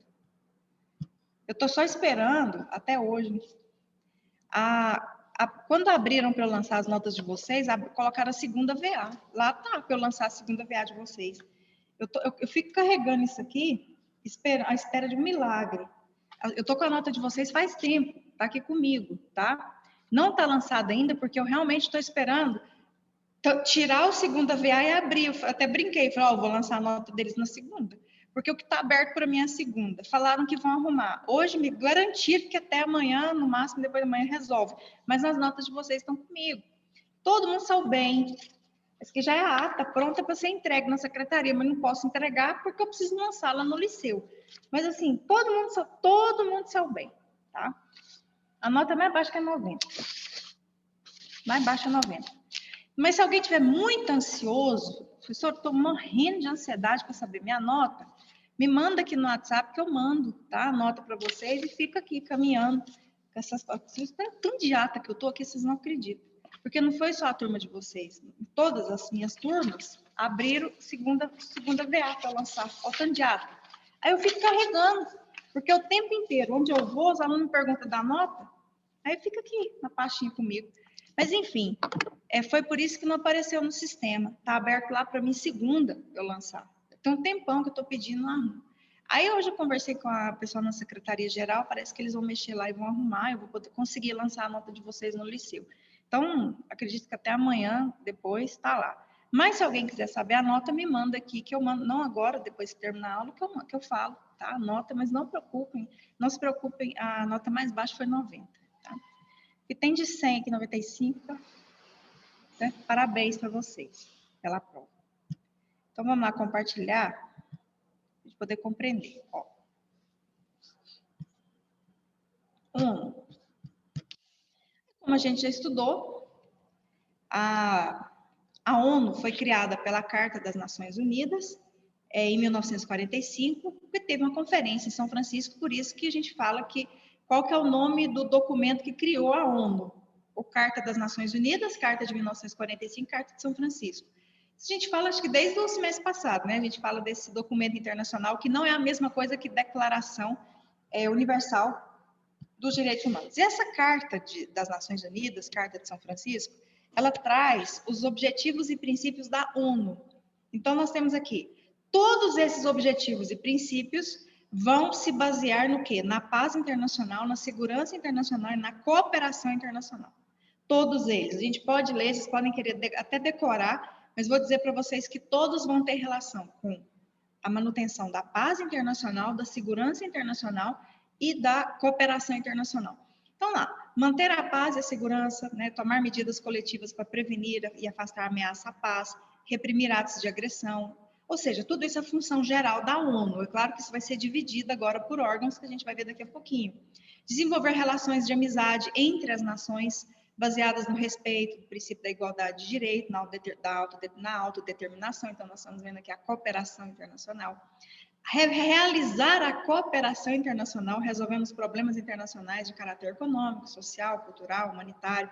eu estou só esperando, até hoje, quando abriram para eu lançar as notas de vocês, colocaram a segunda VA. Lá tá, para eu lançar a segunda VA de vocês. Eu fico carregando isso aqui, à espera de um milagre. Eu estou com a nota de vocês faz tempo, está aqui comigo, tá? Não está lançada ainda, porque eu realmente estou esperando tirar o segunda VA e abrir. Eu até brinquei, falei, vou lançar a nota deles na segunda. Porque o que está aberto para mim é a segunda. Falaram que vão arrumar. Hoje me garantiram que até amanhã, no máximo depois da manhã, resolve. Mas as notas de vocês estão comigo. Todo mundo saiu bem. Essa aqui já é a ata pronta para ser entregue na secretaria, mas não posso entregar porque eu preciso lançá-la no liceu. Mas assim, todo mundo saiu bem, tá? A nota mais baixa que é 90. Mais baixa é 90. Mas se alguém estiver muito ansioso, professor, estou morrendo de ansiedade para saber minha nota, me manda aqui no WhatsApp que eu mando, tá? A nota para vocês e fica aqui caminhando. Tão de ata que eu estou aqui, vocês não acreditam. Porque não foi só a turma de vocês. Todas as minhas turmas abriram segunda VA para lançar, faltando de ata. Aí eu fico carregando, porque o tempo inteiro, onde eu vou, os alunos me perguntam da nota, aí fica aqui na pastinha comigo. Mas, enfim, foi por isso que não apareceu no sistema. Está aberto lá para mim segunda eu lançar. Tem um tempão que eu estou pedindo lá. Aí hoje eu conversei com a pessoa na Secretaria-Geral, parece que eles vão mexer lá e vão arrumar, eu vou poder conseguir lançar a nota de vocês no liceu. Então, acredito que até amanhã, depois, está lá. Mas se alguém quiser saber a nota, me manda aqui, que eu mando, não agora, depois que terminar a aula, que eu falo, tá? A nota, mas não se preocupem, a nota mais baixa foi 90, tá? E tem de 100 aqui, 95, né? Parabéns para vocês pela prova. Então, vamos lá compartilhar, para a gente poder compreender. Ó. Como a gente já estudou, a ONU foi criada pela Carta das Nações Unidas em 1945, e teve uma conferência em São Francisco, por isso que a gente fala que qual que é o nome do documento que criou a ONU? O Carta das Nações Unidas, Carta de 1945, Carta de São Francisco. A gente fala, acho que desde o semestre passado, né? A gente fala desse documento internacional que não é a mesma coisa que Declaração Universal dos Direitos Humanos. E essa Carta das Nações Unidas, Carta de São Francisco, ela traz os objetivos e princípios da ONU. Então, nós temos aqui, todos esses objetivos e princípios vão se basear no quê? Na paz internacional, na segurança internacional e na cooperação internacional. Todos eles. A gente pode ler, vocês podem querer até decorar, mas vou dizer para vocês que todos vão ter relação com a manutenção da paz internacional, da segurança internacional e da cooperação internacional. Então, lá, manter a paz e a segurança, né, tomar medidas coletivas para prevenir e afastar a ameaça à paz, reprimir atos de agressão, ou seja, tudo isso é função geral da ONU. É claro que isso vai ser dividido agora por órgãos, que a gente vai ver daqui a pouquinho. Desenvolver relações de amizade entre as nações, baseadas no respeito, no princípio da igualdade de direito, na autodeterminação. Então, nós estamos vendo aqui a cooperação internacional. Realizar a cooperação internacional, resolvendo os problemas internacionais de caráter econômico, social, cultural, humanitário.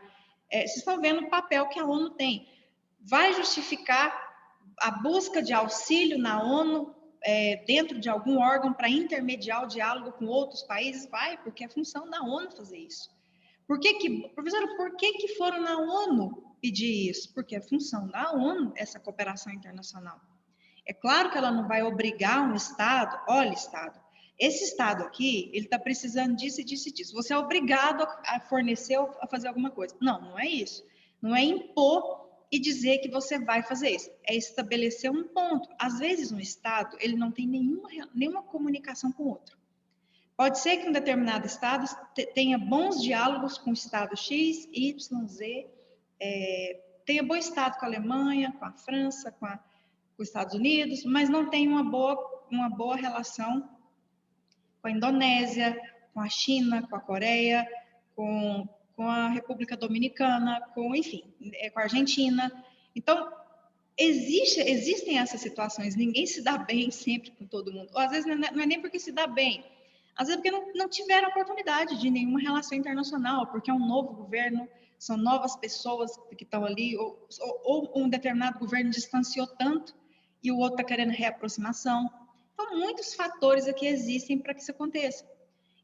Vocês estão vendo o papel que a ONU tem. Vai justificar a busca de auxílio na ONU dentro de algum órgão para intermediar o diálogo com outros países? Vai, porque é função da ONU fazer isso. Professora, por que foram na ONU pedir isso? Porque é função da ONU essa cooperação internacional. É claro que ela não vai obrigar um Estado, olha, Estado, esse Estado aqui, ele está precisando disso e disso e disso. Você é obrigado a fornecer ou a fazer alguma coisa. Não, não é isso. Não é impor e dizer que você vai fazer isso. É estabelecer um ponto. Às vezes, um Estado, ele não tem nenhuma comunicação com o outro. Pode ser que um determinado Estado tenha bons diálogos com o Estado X, Y, Z, tenha bom Estado com a Alemanha, com a França, com os Estados Unidos, mas não tem uma boa relação com a Indonésia, com a China, com a Coreia, com a República Dominicana, enfim, com a Argentina. Então, existem essas situações, ninguém se dá bem sempre com todo mundo. Ou às vezes não é nem porque se dá bem, às vezes porque não tiveram oportunidade de nenhuma relação internacional, porque é um novo governo, são novas pessoas que estão ali, ou um determinado governo distanciou tanto e o outro está querendo reaproximação. Então, muitos fatores aqui existem para que isso aconteça.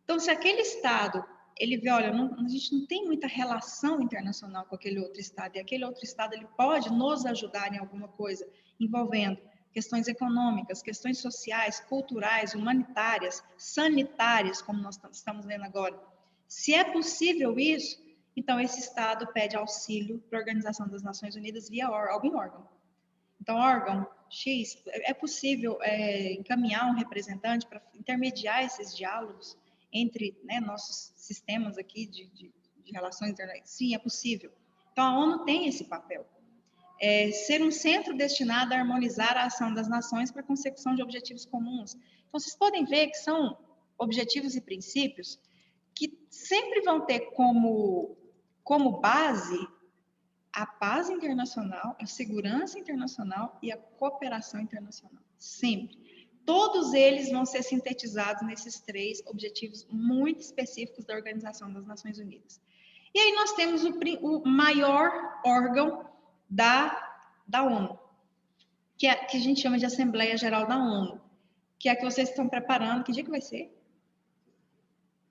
Então, se aquele Estado, ele vê, olha, a gente não tem muita relação internacional com aquele outro Estado, e aquele outro Estado ele pode nos ajudar em alguma coisa, envolvendo questões econômicas, questões sociais, culturais, humanitárias, sanitárias, como nós estamos vendo agora. Se é possível isso, então esse Estado pede auxílio para a Organização das Nações Unidas via algum órgão. Então, órgão X, é possível encaminhar um representante para intermediar esses diálogos entre nossos sistemas aqui de relações internacionais? Sim, é possível. Então, a ONU tem esse papel. Ser um centro destinado a harmonizar a ação das nações para a consecução de objetivos comuns. Então, vocês podem ver que são objetivos e princípios que sempre vão ter como base a paz internacional, a segurança internacional e a cooperação internacional. Sempre. Todos eles vão ser sintetizados nesses 3 objetivos muito específicos da Organização das Nações Unidas. E aí nós temos o maior órgão da ONU, que a gente chama de Assembleia Geral da ONU, que é a que vocês estão preparando. Que dia que vai ser?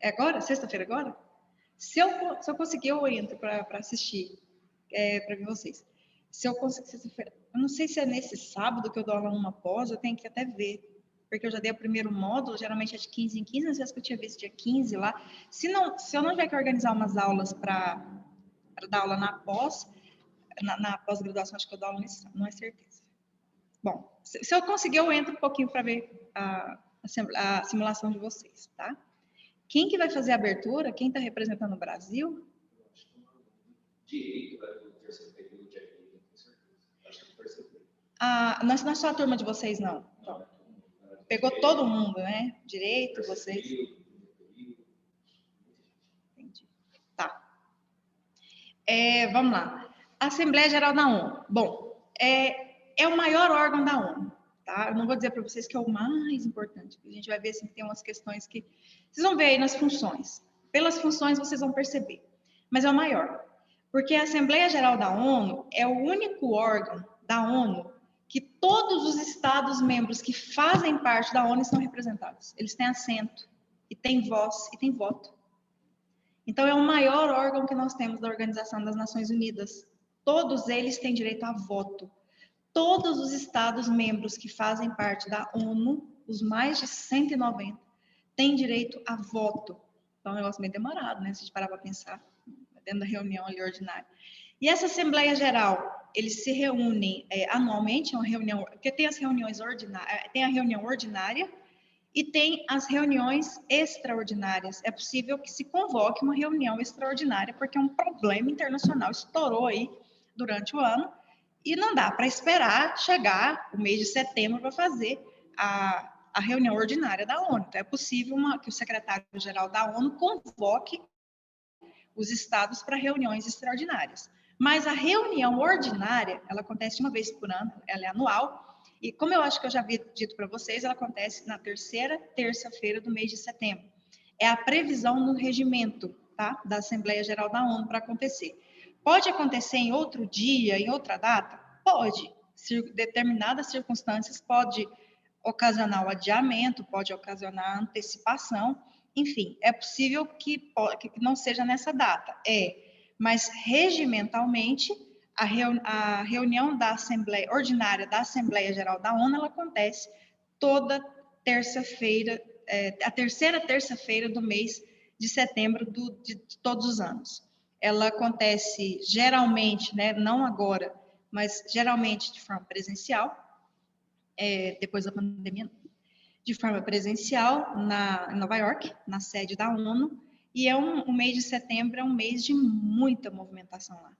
É agora? Sexta-feira agora? Se eu conseguir, eu entro para assistir. Para ver vocês. Se eu conseguir sexta-feira, eu não sei se é nesse sábado que eu dou aula numa pós, eu tenho que até ver, porque eu já dei o primeiro módulo, geralmente é de 15 em 15, às vezes que eu tinha visto dia 15 lá. Se eu não tiver que organizar umas aulas para dar aula na pós, na pós-graduação, acho que eu dou aula nisso, não é certeza. Bom, se eu conseguir, eu entro um pouquinho para ver a simulação de vocês, tá? Quem que vai fazer a abertura? Quem está representando o Brasil? Direito, vai ter terceiro período de direito, com certeza. Acho que terceiro período. Não é só a turma de vocês, não. Então, pegou todo mundo, né? Direito, vocês. Entendi. Tá. Vamos lá. Assembleia Geral da ONU. Bom, é o maior órgão da ONU, tá? Eu não vou dizer para vocês que é o mais importante. A gente vai ver assim, que tem umas questões que... Vocês vão ver aí nas funções. Pelas funções vocês vão perceber. Mas é o maior. Porque a Assembleia Geral da ONU é o único órgão da ONU que todos os Estados-membros que fazem parte da ONU estão representados. Eles têm assento, e têm voz, e têm voto. Então, é o maior órgão que nós temos da Organização das Nações Unidas. Todos eles têm direito a voto. Todos os Estados-membros que fazem parte da ONU, os mais de 190, têm direito a voto. Então, é um negócio meio demorado, né? Se a gente parar para pensar, dentro da reunião ali ordinária. E essa Assembleia Geral, eles se reúnem anualmente, é uma reunião, porque tem as reuniões ordinárias, tem a reunião ordinária e tem as reuniões extraordinárias. É possível que se convoque uma reunião extraordinária, porque um problema internacional estourou aí durante o ano e não dá para esperar chegar o mês de setembro para fazer a reunião ordinária da ONU. Então, é possível que o secretário-geral da ONU convoque os estados para reuniões extraordinárias. Mas a reunião ordinária, ela acontece uma vez por ano, ela é anual, e como eu acho que eu já havia dito para vocês, ela acontece na terceira terça-feira do mês de setembro. É a previsão no regimento, tá, da Assembleia Geral da ONU para acontecer. Pode acontecer em outro dia, em outra data? Pode. Determinadas circunstâncias pode ocasionar o adiamento, pode ocasionar a antecipação, enfim, é possível que não seja nessa data, mas regimentalmente a reunião da Assembleia ordinária da Assembleia Geral da ONU, ela acontece toda terça-feira, a terceira terça-feira do mês de setembro de todos os anos. Ela acontece geralmente, né, não agora, mas geralmente de forma presencial, depois da pandemia, de forma presencial em Nova York, na sede da ONU, e o mês de setembro é um mês de muita movimentação lá.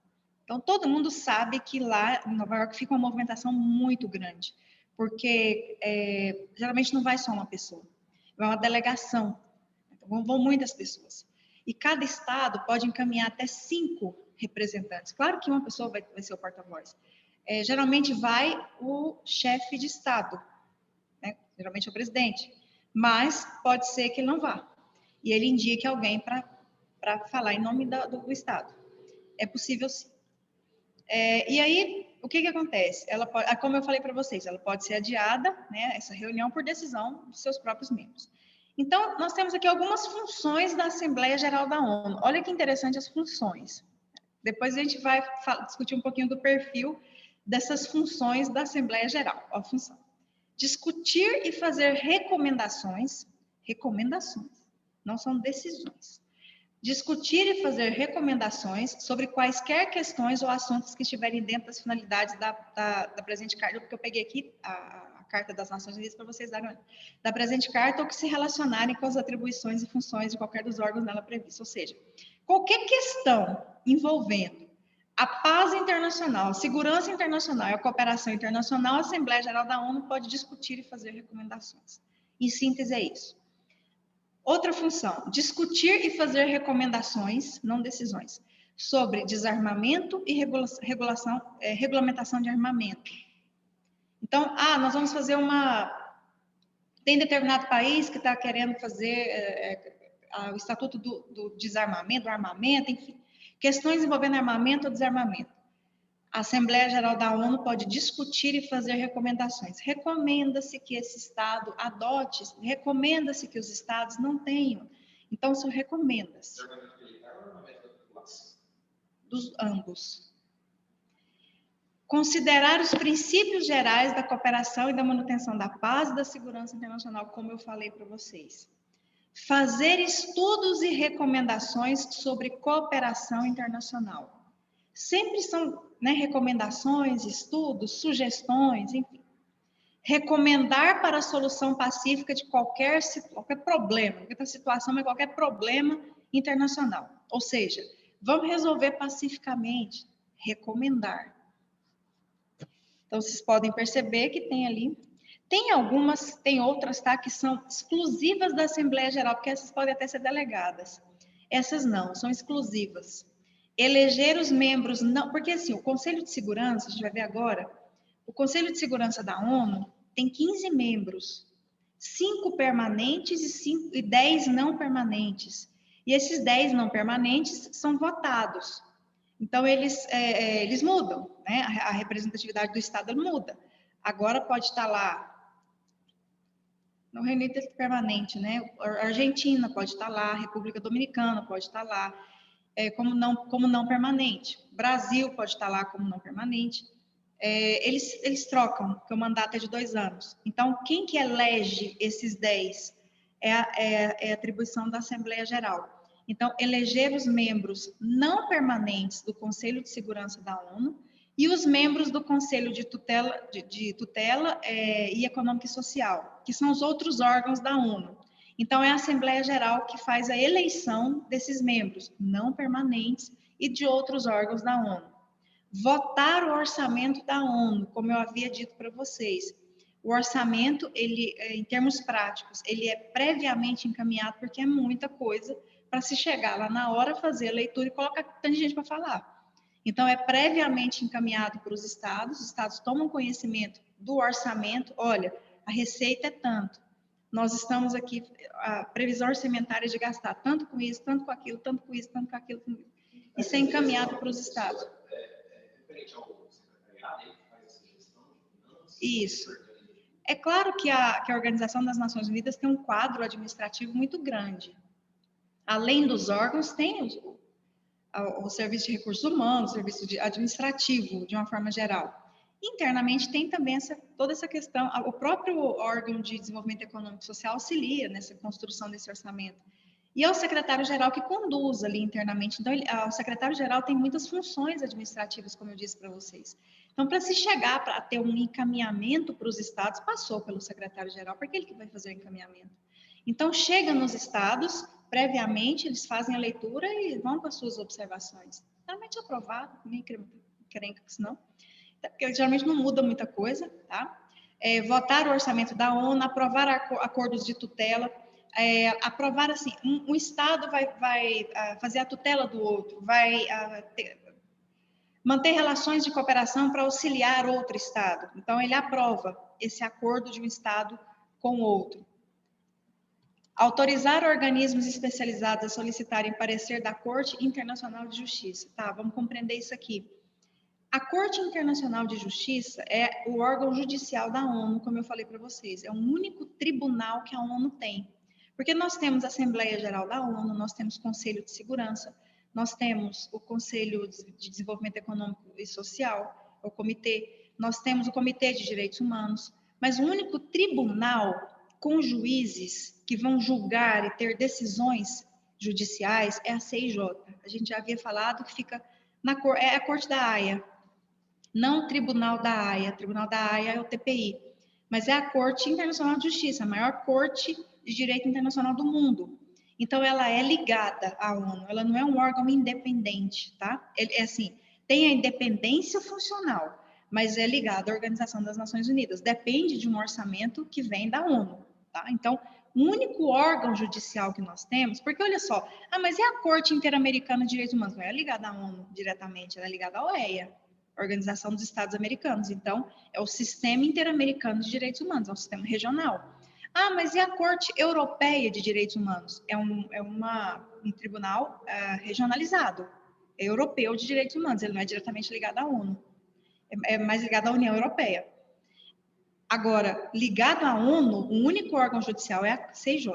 Então, todo mundo sabe que lá em Nova York fica uma movimentação muito grande, porque geralmente não vai só uma pessoa, vai uma delegação, então, vão muitas pessoas. E cada estado pode encaminhar até 5 representantes. Claro que uma pessoa vai ser o porta-voz. Geralmente vai o chefe de estado, né? Geralmente é o presidente, mas pode ser que ele não vá. E ele indique alguém para falar em nome do estado. É possível sim. E aí, o que acontece? Ela pode, como eu falei para vocês, ela pode ser adiada, né, essa reunião, por decisão dos seus próprios membros. Então, nós temos aqui algumas funções da Assembleia Geral da ONU. Olha que interessante as funções. Depois a gente vai discutir um pouquinho do perfil dessas funções da Assembleia Geral. A função: discutir e fazer recomendações, não são decisões. Discutir e fazer recomendações sobre quaisquer questões ou assuntos que estiverem dentro das finalidades da presente carta, porque eu peguei aqui a Carta das Nações Unidas para vocês darem da presente carta, ou que se relacionarem com as atribuições e funções de qualquer dos órgãos nela previstos. Ou seja, qualquer questão envolvendo a paz internacional, a segurança internacional e a cooperação internacional, a Assembleia Geral da ONU pode discutir e fazer recomendações. Em síntese, é isso. Outra função: discutir e fazer recomendações, não decisões, sobre desarmamento e regulamentação de armamento. Então, nós vamos fazer tem determinado país que está querendo fazer o Estatuto do Desarmamento, do armamento, enfim, questões envolvendo armamento ou desarmamento. A Assembleia Geral da ONU pode discutir e fazer recomendações. Recomenda-se que esse Estado adote, recomenda-se que os Estados não tenham. Então, são recomendas. Dos ambos. Considerar os princípios gerais da cooperação e da manutenção da paz e da segurança internacional, como eu falei para vocês. Fazer estudos e recomendações sobre cooperação internacional. Sempre são, né, recomendações, estudos, sugestões, enfim. Recomendar para a solução pacífica de qualquer problema, qualquer situação, mas qualquer problema internacional. Ou seja, vamos resolver pacificamente, recomendar. Então, vocês podem perceber que tem ali, tem outras, tá, que são exclusivas da Assembleia Geral, porque essas podem até ser delegadas. Essas não, são exclusivas. Eleger os membros, não, porque assim, o Conselho de Segurança, a gente vai ver agora, o Conselho de Segurança da ONU tem 15 membros, 5 permanentes e 10 não permanentes. E esses 10 não permanentes são votados. Então, eles mudam, né? A representatividade do Estado muda. Agora pode estar lá, no Reino Unido permanente, né? A Argentina pode estar lá, a República Dominicana pode estar lá, como não permanente. Brasil pode estar lá como não permanente. Eles trocam, porque o mandato é de 2 anos. Então, quem que elege esses 10 é a atribuição da Assembleia Geral. Então, eleger os membros não permanentes do Conselho de Segurança da ONU e os membros do Conselho de Tutela, e Econômica e Social, que são os outros órgãos da ONU. Então, é a Assembleia Geral que faz a eleição desses membros não permanentes e de outros órgãos da ONU. Votar o orçamento da ONU, como eu havia dito para vocês. O orçamento, ele, em termos práticos, ele é previamente encaminhado, porque é muita coisa para se chegar lá na hora, fazer a leitura e colocar tanta gente para falar. Então, é previamente encaminhado para os estados tomam conhecimento do orçamento, olha, a receita é tanto, nós estamos aqui, a previsão orçamentária de gastar tanto com isso, tanto com aquilo, tanto com isso, tanto com aquilo, isso é encaminhado para os estados. Isso. É claro que a Organização das Nações Unidas tem um quadro administrativo muito grande. Além dos órgãos, tem o Serviço de Recursos Humanos, o Serviço Administrativo, de uma forma geral. Internamente tem também toda essa questão, o próprio órgão de desenvolvimento econômico e social auxilia nessa construção desse orçamento. E é o secretário-geral que conduz ali internamente. Então, o secretário-geral tem muitas funções administrativas, como eu disse para vocês. Então, para se chegar a ter um encaminhamento para os estados, passou pelo secretário-geral, porque ele que vai fazer o encaminhamento. Então, chega nos estados, previamente, eles fazem a leitura e vão com as suas observações. Geralmente é aprovado, nem querem que senão, porque geralmente não muda muita coisa, tá? Votar o orçamento da ONU, aprovar acordos de tutela, aprovar assim, um Estado vai fazer a tutela do outro, vai manter relações de cooperação para auxiliar outro Estado. Então, ele aprova esse acordo de um Estado com outro. Autorizar organismos especializados a solicitarem parecer da Corte Internacional de Justiça. Tá, vamos compreender isso aqui. A Corte Internacional de Justiça é o órgão judicial da ONU, como eu falei para vocês. É o único tribunal que a ONU tem. Porque nós temos a Assembleia Geral da ONU, nós temos o Conselho de Segurança, nós temos o Conselho de Desenvolvimento Econômico e Social, o Comitê, nós temos o Comitê de Direitos Humanos, mas o único tribunal com juízes que vão julgar e ter decisões judiciais é a CIJ. A gente já havia falado que fica é a Corte da Haia, não o Tribunal da Haia. O Tribunal da Haia é o TPI, mas é a Corte Internacional de Justiça, a maior corte de direito internacional do mundo. Então, ela é ligada à ONU, ela não é um órgão independente, tá? É assim, tem a independência funcional, mas é ligada à Organização das Nações Unidas. Depende de um orçamento que vem da ONU, tá? Então, o único órgão judicial que nós temos, porque olha só, mas é a Corte Interamericana de Direitos Humanos? Não é ligada à ONU diretamente, ela é ligada à OEA, Organização dos Estados Americanos. Então, é o Sistema Interamericano de Direitos Humanos, é um sistema regional. Mas e a Corte Europeia de Direitos Humanos? É um tribunal regionalizado, é europeu de direitos humanos, ele não é diretamente ligado à ONU, é mais ligado à União Europeia. Agora, ligado à ONU, o único órgão judicial é a CIJ.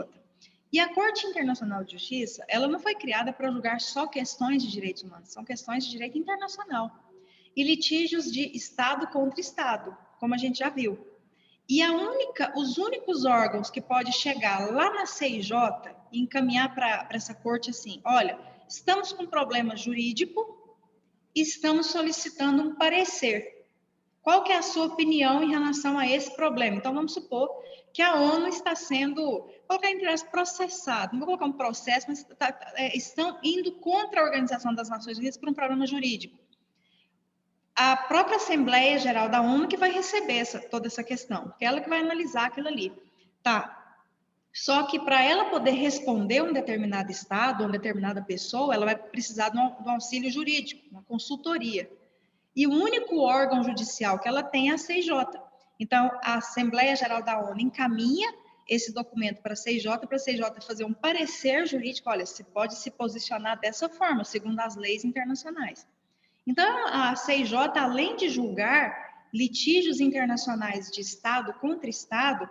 E a Corte Internacional de Justiça, ela não foi criada para julgar só questões de direitos humanos, são questões de direito internacional. E litígios de Estado contra Estado, como a gente já viu. E os únicos órgãos que pode chegar lá na CIJ e encaminhar para essa corte assim, olha, estamos com um problema jurídico estamos solicitando um parecer. Qual que é a sua opinião em relação a esse problema? Então, vamos supor que a ONU está sendo, vou colocar entre aspas, processado, não vou colocar um processo, mas estão indo contra a Organização das Nações Unidas por um problema jurídico. A própria Assembleia Geral da ONU que vai receber toda essa questão, porque ela que vai analisar aquilo ali. Tá. Só que para ela poder responder um determinado estado, uma determinada pessoa, ela vai precisar de um auxílio jurídico, uma consultoria. E o único órgão judicial que ela tem é a CIJ. Então, a Assembleia Geral da ONU encaminha esse documento para a CIJ fazer um parecer jurídico. Olha, você pode se posicionar dessa forma, segundo as leis internacionais. Então, a CIJ, além de julgar litígios internacionais de Estado contra Estado,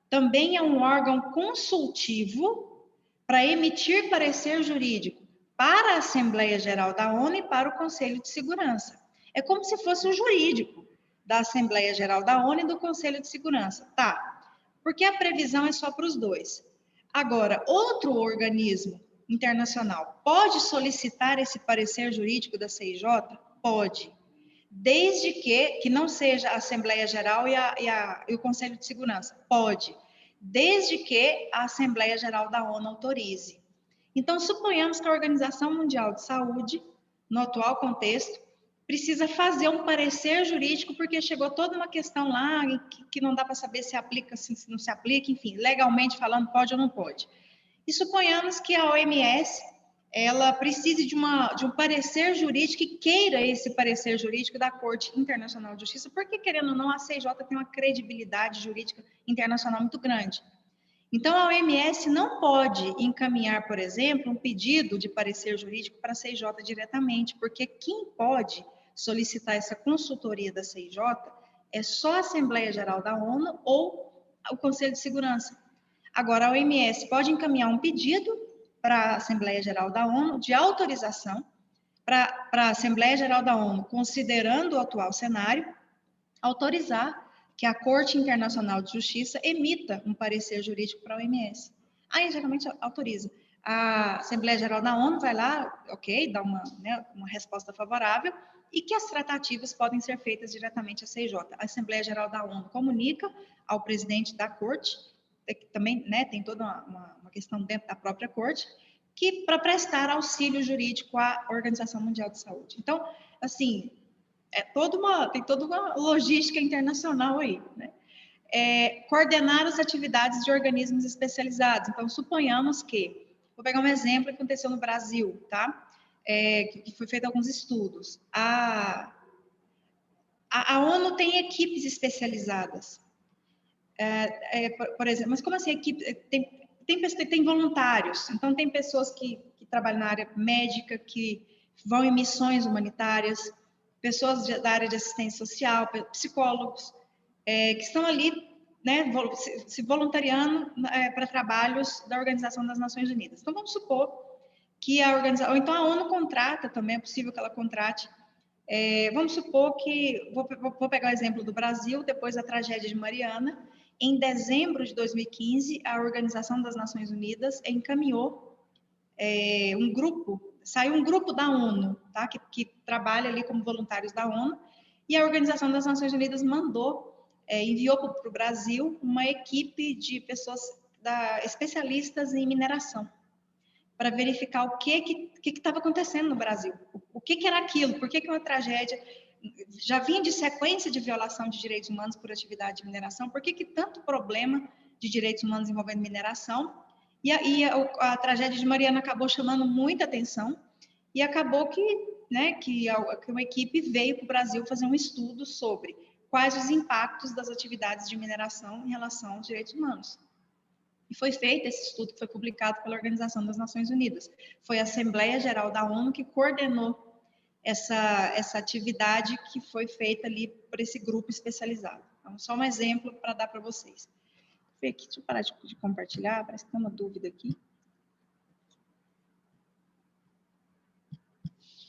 também é um órgão consultivo para emitir parecer jurídico para a Assembleia Geral da ONU e para o Conselho de Segurança. É como se fosse o jurídico da Assembleia Geral da ONU e do Conselho de Segurança. Tá, porque a previsão é só para os dois. Agora, outro organismo internacional pode solicitar esse parecer jurídico da CIJ? Pode. Desde que não seja a Assembleia Geral e o Conselho de Segurança. Pode. Desde que a Assembleia Geral da ONU autorize. Então, suponhamos que a Organização Mundial de Saúde, no atual contexto, precisa fazer um parecer jurídico porque chegou toda uma questão lá que não dá para saber se aplica, se não se aplica, enfim, legalmente falando, pode ou não pode. E suponhamos que a OMS ela precise de um parecer jurídico e queira esse parecer jurídico da Corte Internacional de Justiça, porque, querendo ou não, a CIJ tem uma credibilidade jurídica internacional muito grande. Então, a OMS não pode encaminhar, por exemplo, um pedido de parecer jurídico para a CIJ diretamente, porque quem pode solicitar essa consultoria da CIJ é só a Assembleia Geral da ONU ou o Conselho de Segurança. Agora, a OMS pode encaminhar um pedido para a Assembleia Geral da ONU de autorização para a Assembleia Geral da ONU, considerando o atual cenário, autorizar que a Corte Internacional de Justiça emita um parecer jurídico para a OMS. Aí, geralmente, autoriza. A Assembleia Geral da ONU vai lá, ok, dá uma resposta favorável, e que as tratativas podem ser feitas diretamente à CIJ. A Assembleia Geral da ONU comunica ao presidente da Corte, que também tem toda uma questão dentro da própria Corte, que para prestar auxílio jurídico à Organização Mundial de Saúde. Então, assim, tem toda uma logística internacional aí, né? Coordenar as atividades de organismos especializados. Então, suponhamos que, vou pegar um exemplo que aconteceu no Brasil, tá? Que foi feito alguns estudos. A ONU tem equipes especializadas. Por exemplo, mas como assim equipe? Tem voluntários, então tem pessoas que trabalham na área médica, que vão em missões humanitárias, pessoas da área de assistência social, psicólogos, que estão ali, né, se voluntariando para trabalhos da Organização das Nações Unidas. Então, vamos supor que a organização, ou então a ONU contrata também, é possível que ela contrate. Vamos supor que, vou pegar o exemplo do Brasil, depois da tragédia de Mariana. Em dezembro de 2015, a Organização das Nações Unidas encaminhou saiu um grupo da ONU, tá? que trabalha ali como voluntários da ONU, e a Organização das Nações Unidas enviou para o Brasil uma equipe de pessoas especialistas em mineração, para verificar o que estava acontecendo no Brasil, o que era aquilo, por que uma tragédia já vinha de sequência de violação de direitos humanos por atividade de mineração, por que tanto problema de direitos humanos envolvendo mineração, e a tragédia de Mariana acabou chamando muita atenção, e acabou que uma equipe veio para o Brasil fazer um estudo sobre quais os impactos das atividades de mineração em relação aos direitos humanos. E foi feito esse estudo, que foi publicado pela Organização das Nações Unidas. Foi a Assembleia Geral da ONU que coordenou essa atividade que foi feita ali por esse grupo especializado. Então, só um exemplo para dar para vocês. Deixa eu parar de compartilhar, parece que tem uma dúvida aqui.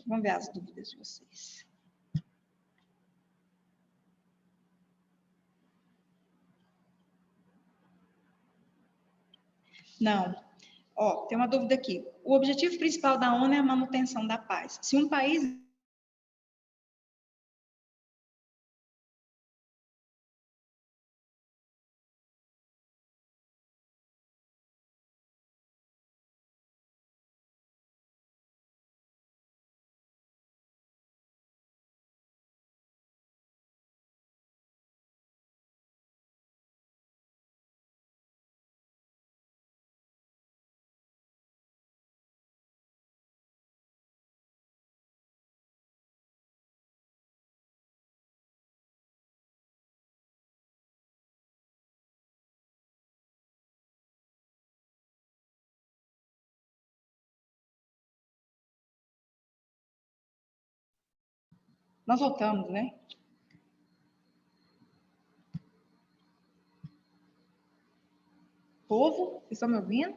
Vamos ver as dúvidas de vocês. Não. Tem uma dúvida aqui. O objetivo principal da ONU é a manutenção da paz. Se um país Nós voltamos, né? Povo, vocês estão me ouvindo?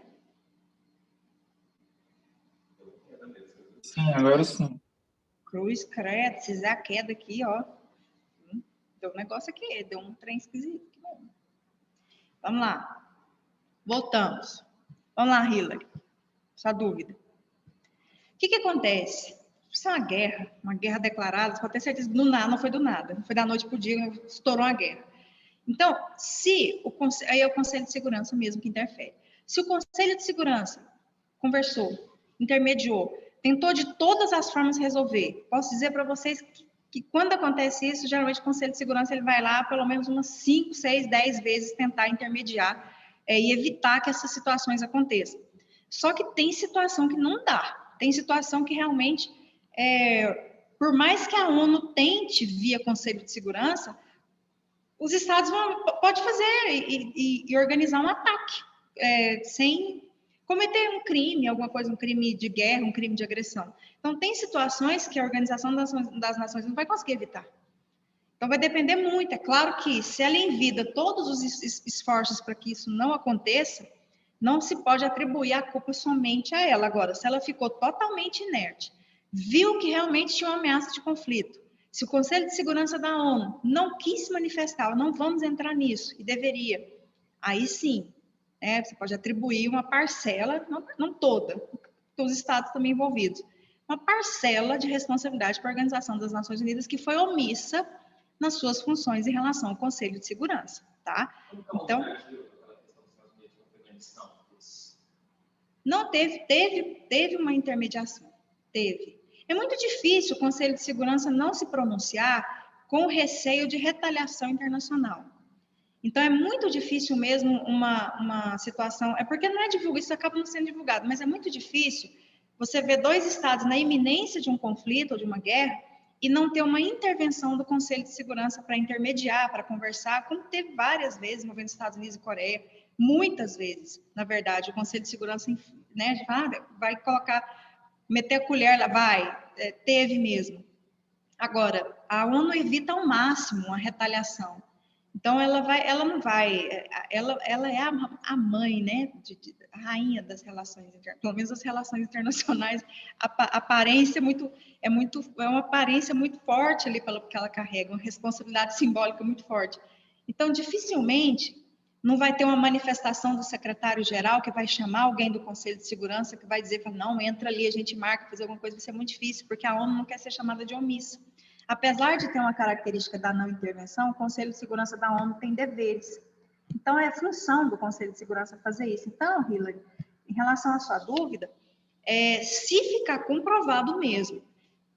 Sim, agora sim. Cruz, credo, se a queda aqui, ó. Deu um negócio aqui, deu um trem esquisito. Vamos lá. Voltamos. Vamos lá, Hillary. Sua dúvida. O que acontece? Isso é uma guerra declarada, você pode ter certeza, do nada, não foi do nada, não foi da noite para o dia, estourou uma guerra. Então, aí é o Conselho de Segurança mesmo que interfere. Se o Conselho de Segurança conversou, intermediou, tentou de todas as formas resolver, posso dizer para vocês que quando acontece isso, geralmente o Conselho de Segurança ele vai lá pelo menos umas 5, 6, 10 vezes tentar intermediar e evitar que essas situações aconteçam. Só que tem situação que não dá. Tem situação que realmente, por mais que a ONU tente via Conselho de Segurança, os estados podem fazer e organizar um ataque sem cometer um crime, alguma coisa, um crime de guerra, um crime de agressão. Então, tem situações que a Organização das Nações não vai conseguir evitar. Então, vai depender muito. É claro que se ela envida todos os esforços para que isso não aconteça, não se pode atribuir a culpa somente a ela. Agora, se ela ficou totalmente inerte, viu que realmente tinha uma ameaça de conflito, se o Conselho de Segurança da ONU não quis se manifestar, não vamos entrar nisso, e deveria, aí sim, você pode atribuir uma parcela, não toda, os estados também envolvidos, uma parcela de responsabilidade para a Organização das Nações Unidas que foi omissa nas suas funções em relação ao Conselho de Segurança, tá? Então, não teve uma intermediação, teve. É muito difícil o Conselho de Segurança não se pronunciar com receio de retaliação internacional. Então, é muito difícil mesmo uma situação... É porque não é divulgado, isso acaba não sendo divulgado, mas é muito difícil você ver dois estados na iminência de um conflito ou de uma guerra e não ter uma intervenção do Conselho de Segurança para intermediar, para conversar, como teve várias vezes envolvendo Estados Unidos e Coreia, muitas vezes, na verdade, o Conselho de Segurança, né, vai colocar, meter a colher lá, teve mesmo. Agora, a ONU evita ao máximo a retaliação. Então, ela é a mãe, né, a rainha das relações internacionais, pelo menos as relações internacionais, a aparência é uma aparência muito forte ali pelo que ela carrega, uma responsabilidade simbólica muito forte. Então, dificilmente não vai ter uma manifestação do secretário-geral que vai chamar alguém do Conselho de Segurança que vai dizer, não, entra ali, a gente marca, fazer alguma coisa, vai ser muito difícil, porque a ONU não quer ser chamada de omissa. Apesar de ter uma característica da não intervenção, o Conselho de Segurança da ONU tem deveres. Então, é função do Conselho de Segurança fazer isso. Então, Hillary, em relação à sua dúvida, se ficar comprovado mesmo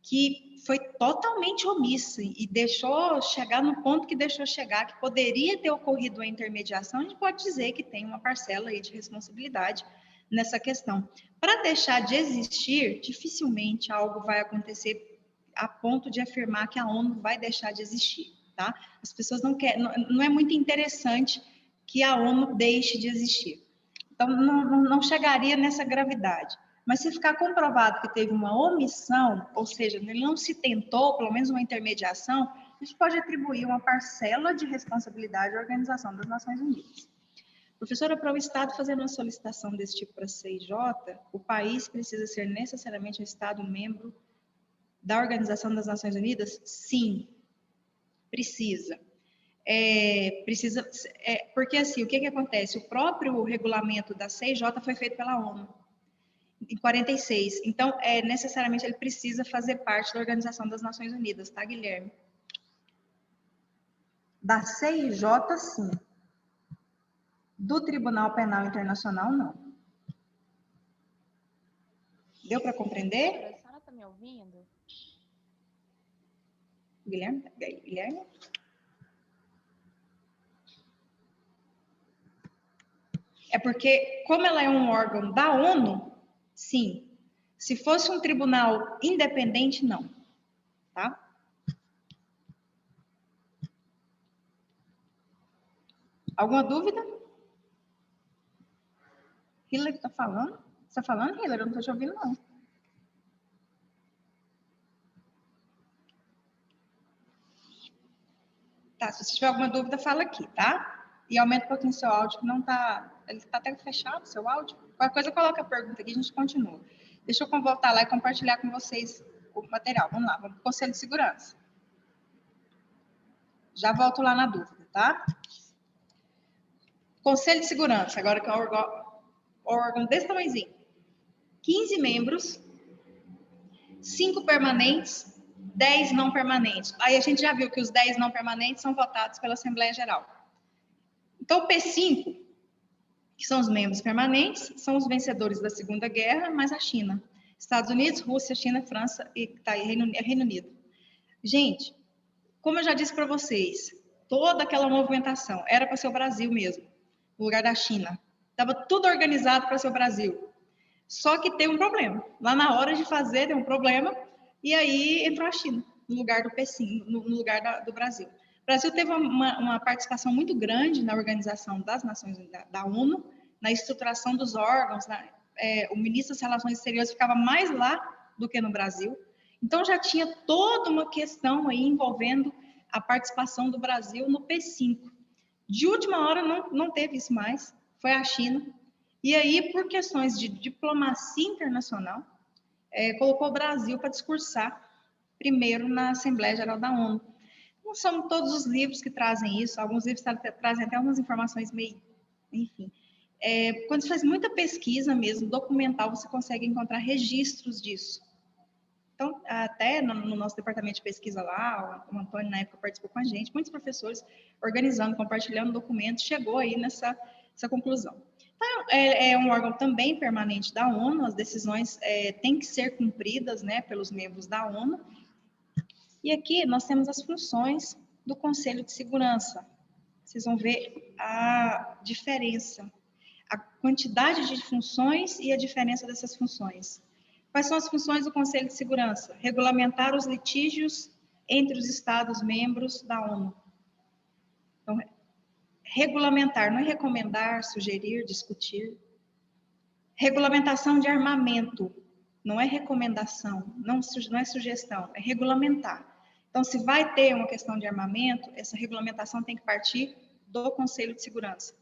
que foi totalmente omissa e deixou chegar no ponto que deixou chegar, que poderia ter ocorrido a intermediação, a gente pode dizer que tem uma parcela aí de responsabilidade nessa questão. Para deixar de existir, dificilmente algo vai acontecer a ponto de afirmar que a ONU vai deixar de existir, tá? As pessoas não querem, não é muito interessante que a ONU deixe de existir. Então, não chegaria nessa gravidade. Mas se ficar comprovado que teve uma omissão, ou seja, ele não se tentou, pelo menos uma intermediação, a gente pode atribuir uma parcela de responsabilidade à Organização das Nações Unidas. Professora, para o Estado fazer uma solicitação desse tipo para a CIJ, o país precisa ser necessariamente um Estado membro da Organização das Nações Unidas? Sim, precisa. Porque assim, o que acontece? O próprio regulamento da CIJ foi feito pela ONU em 46. Então, necessariamente ele precisa fazer parte da Organização das Nações Unidas, tá, Guilherme? Da CIJ, sim. Do Tribunal Penal Internacional, não. Deu para compreender? A senhora está me ouvindo? Guilherme? É porque, como ela é um órgão da ONU, sim. Se fosse um tribunal independente, não. Tá? Alguma dúvida? Hillary está falando? Você está falando, Hillary? Eu não estou te ouvindo, não. Tá, se você tiver alguma dúvida, fala aqui, tá? E aumenta um pouquinho o seu áudio, que não tá... Ele tá até fechado, o seu áudio. Qualquer coisa, coloca a pergunta aqui, a gente continua. Deixa eu voltar lá e compartilhar com vocês o material. Vamos lá, vamos para o Conselho de Segurança. Já volto lá na dúvida, tá? Conselho de Segurança, agora que é um órgão desse tamanhozinho. 15 membros, 5 permanentes, 10 não permanentes. Aí a gente já viu que os 10 não permanentes são votados pela Assembleia Geral. Então, o P5, que são os membros permanentes, são os vencedores da Segunda Guerra, mais a China. Estados Unidos, Rússia, China, França e Reino Unido. Gente, como eu já disse para vocês, toda aquela movimentação era para ser o Brasil mesmo, no lugar da China. Estava tudo organizado para ser o Brasil. Só que tem um problema. Lá na hora de fazer, tem um problema, e aí entrou a China, no lugar do P5, no lugar do Brasil. O Brasil teve uma participação muito grande na organização das Nações Unidas, da ONU, na estruturação dos órgãos, o ministro das Relações Exteriores ficava mais lá do que no Brasil. Então, já tinha toda uma questão aí envolvendo a participação do Brasil no P5. De última hora, não teve isso mais, foi a China. E aí, por questões de diplomacia internacional, colocou o Brasil para discursar primeiro na Assembleia Geral da ONU. Não são todos os livros que trazem isso, alguns livros trazem até algumas informações meio... Enfim, quando você faz muita pesquisa mesmo, documental, você consegue encontrar registros disso. Então, até no nosso departamento de pesquisa lá, o Antônio, na época, participou com a gente, muitos professores organizando, compartilhando documentos, chegou aí nessa conclusão. Então, é um órgão também permanente da ONU, as decisões têm que ser cumpridas, né, pelos membros da ONU. E aqui nós temos as funções do Conselho de Segurança. Vocês vão ver a diferença, a quantidade de funções e a diferença dessas funções. Quais são as funções do Conselho de Segurança? Regulamentar os litígios entre os Estados-membros da ONU. Então, regulamentar, não é recomendar, sugerir, discutir. Regulamentação de armamento, não é recomendação, não é sugestão, é regulamentar. Então, se vai ter uma questão de armamento, essa regulamentação tem que partir do Conselho de Segurança.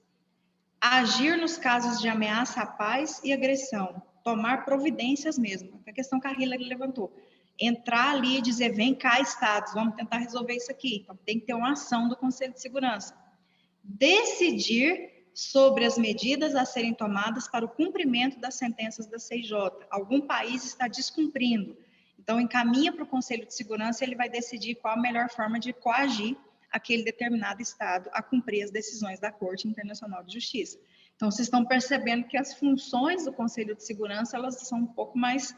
Agir nos casos de ameaça à paz e agressão, tomar providências mesmo, a questão que a Hillary levantou. Entrar ali e dizer, vem cá, Estados, vamos tentar resolver isso aqui. Então, tem que ter uma ação do Conselho de Segurança. Decidir sobre as medidas a serem tomadas para o cumprimento das sentenças da CIJ. Algum país está descumprindo. Então, encaminha para o Conselho de Segurança, ele vai decidir qual a melhor forma de coagir aquele determinado Estado a cumprir as decisões da Corte Internacional de Justiça. Então, vocês estão percebendo que as funções do Conselho de Segurança, elas são um pouco mais...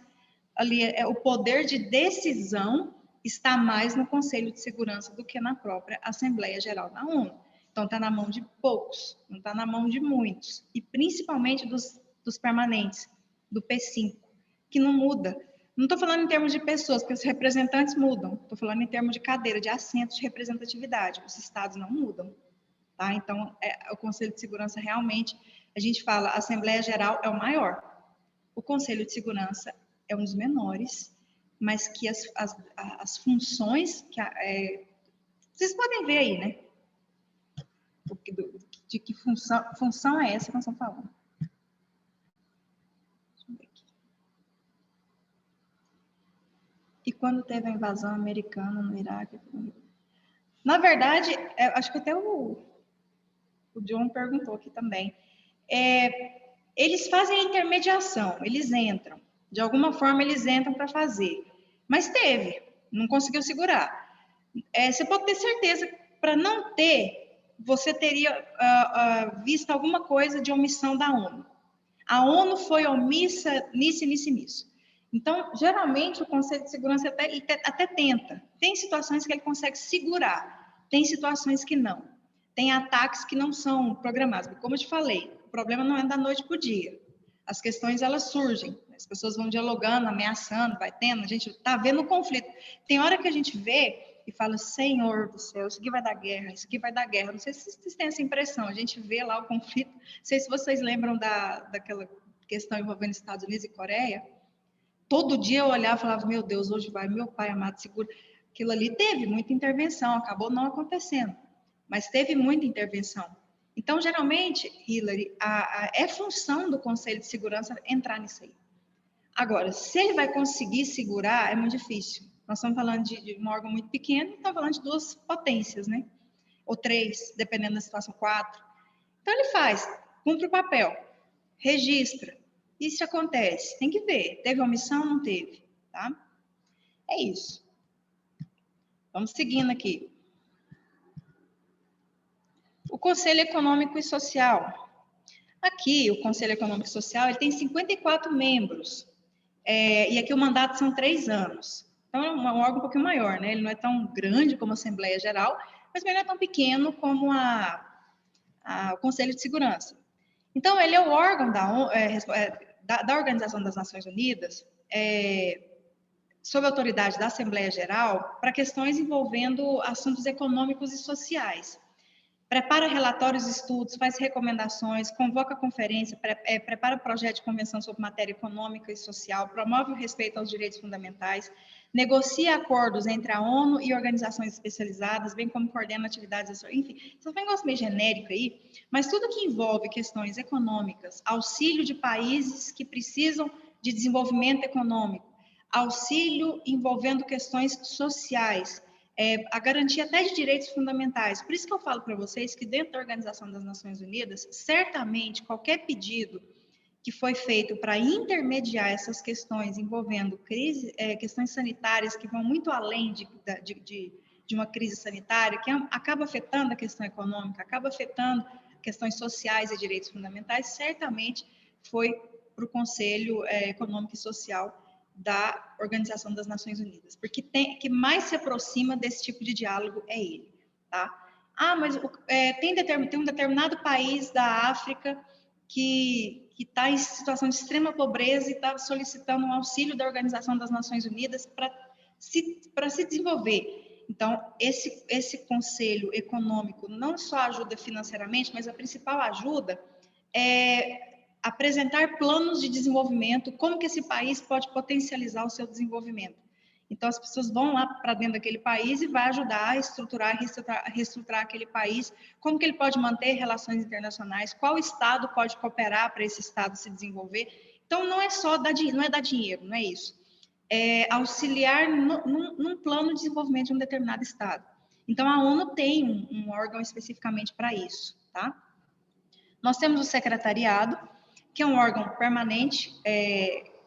ali o poder de decisão está mais no Conselho de Segurança do que na própria Assembleia Geral da ONU. Então, está na mão de poucos, não está na mão de muitos. E principalmente dos permanentes, do P5, que não muda. Não estou falando em termos de pessoas, porque os representantes mudam. Estou falando em termos de cadeira, de assentos de representatividade. Os estados não mudam. Tá? Então, o Conselho de Segurança realmente, a gente fala, a Assembleia Geral é o maior. O Conselho de Segurança é um dos menores, mas que as funções, vocês podem ver aí, né? De que função é essa que nós estamos falando. Deixa eu ver aqui. E quando teve a invasão americana no Iraque? Na verdade, acho que até o John perguntou aqui também. Eles fazem a intermediação, eles entram. De alguma forma, eles entram para fazer. Mas não conseguiu segurar. Você pode ter certeza que para não ter, você teria visto alguma coisa de omissão da ONU. A ONU foi omissa nisso. Então, geralmente, o Conselho de Segurança até tenta. Tem situações que ele consegue segurar, tem situações que não. Tem ataques que não são programados. Como eu te falei, o problema não é da noite para o dia. As questões, elas surgem. As pessoas vão dialogando, ameaçando, vai tendo. A gente está vendo o conflito. Tem hora que a gente vê e fala, Senhor do céu, isso aqui vai dar guerra, isso aqui vai dar guerra. Não sei se vocês têm essa impressão. A gente vê lá o conflito. Não sei se vocês lembram daquela questão envolvendo Estados Unidos e Coreia. Todo dia eu olhava e falava, meu Deus, hoje vai, meu pai amado, segura. Aquilo ali teve muita intervenção, acabou não acontecendo. mas teve muita intervenção. Então, geralmente, Hillary, é função do Conselho de Segurança entrar nisso aí. Agora, se ele vai conseguir segurar, é muito difícil. Nós estamos falando de um órgão muito pequeno, estamos falando de 2 potências, né? Ou 3, dependendo da situação, 4. Então, ele faz, cumpre o papel, registra. Isso acontece, tem que ver. Teve omissão? Não teve, tá? É isso. Vamos seguindo aqui. O Conselho Econômico e Social. Aqui, o Conselho Econômico e Social, ele tem 54 membros. E aqui o mandato são 3 anos. Então, é um órgão um pouquinho maior, né? Ele não é tão grande como a Assembleia Geral, mas também não é tão pequeno como o Conselho de Segurança. Então, ele é o órgão da Organização das Nações Unidas, sob a autoridade da Assembleia Geral, para questões envolvendo assuntos econômicos e sociais. Prepara relatórios, estudos, faz recomendações, convoca conferência, prepara projeto de convenção sobre matéria econômica e social, promove o respeito aos direitos fundamentais, negocia acordos entre a ONU e organizações especializadas, bem como coordena atividades, enfim, isso é um negócio meio genérico aí, mas tudo que envolve questões econômicas, auxílio de países que precisam de desenvolvimento econômico, auxílio envolvendo questões sociais, a garantia até de direitos fundamentais. Por isso que eu falo para vocês que dentro da Organização das Nações Unidas, certamente qualquer pedido que foi feito para intermediar essas questões envolvendo questões sanitárias que vão muito além de uma crise sanitária, que acaba afetando a questão econômica, acaba afetando questões sociais e direitos fundamentais, certamente foi para o Conselho Econômico e Social da Organização das Nações Unidas, porque que mais se aproxima desse tipo de diálogo é ele, tá? Mas tem um determinado país da África que está em situação de extrema pobreza e está solicitando um auxílio da Organização das Nações Unidas para se desenvolver. Então, esse conselho econômico não só ajuda financeiramente, mas a principal ajuda é apresentar planos de desenvolvimento, como que esse país pode potencializar o seu desenvolvimento. Então, as pessoas vão lá para dentro daquele país e vai ajudar a reestruturar aquele país, como que ele pode manter relações internacionais, qual estado pode cooperar para esse estado se desenvolver. Então, não é só dar dinheiro, não é isso. É auxiliar num plano de desenvolvimento de um determinado estado. Então, a ONU tem um órgão especificamente para isso, tá? Nós temos o secretariado, que é um órgão permanente,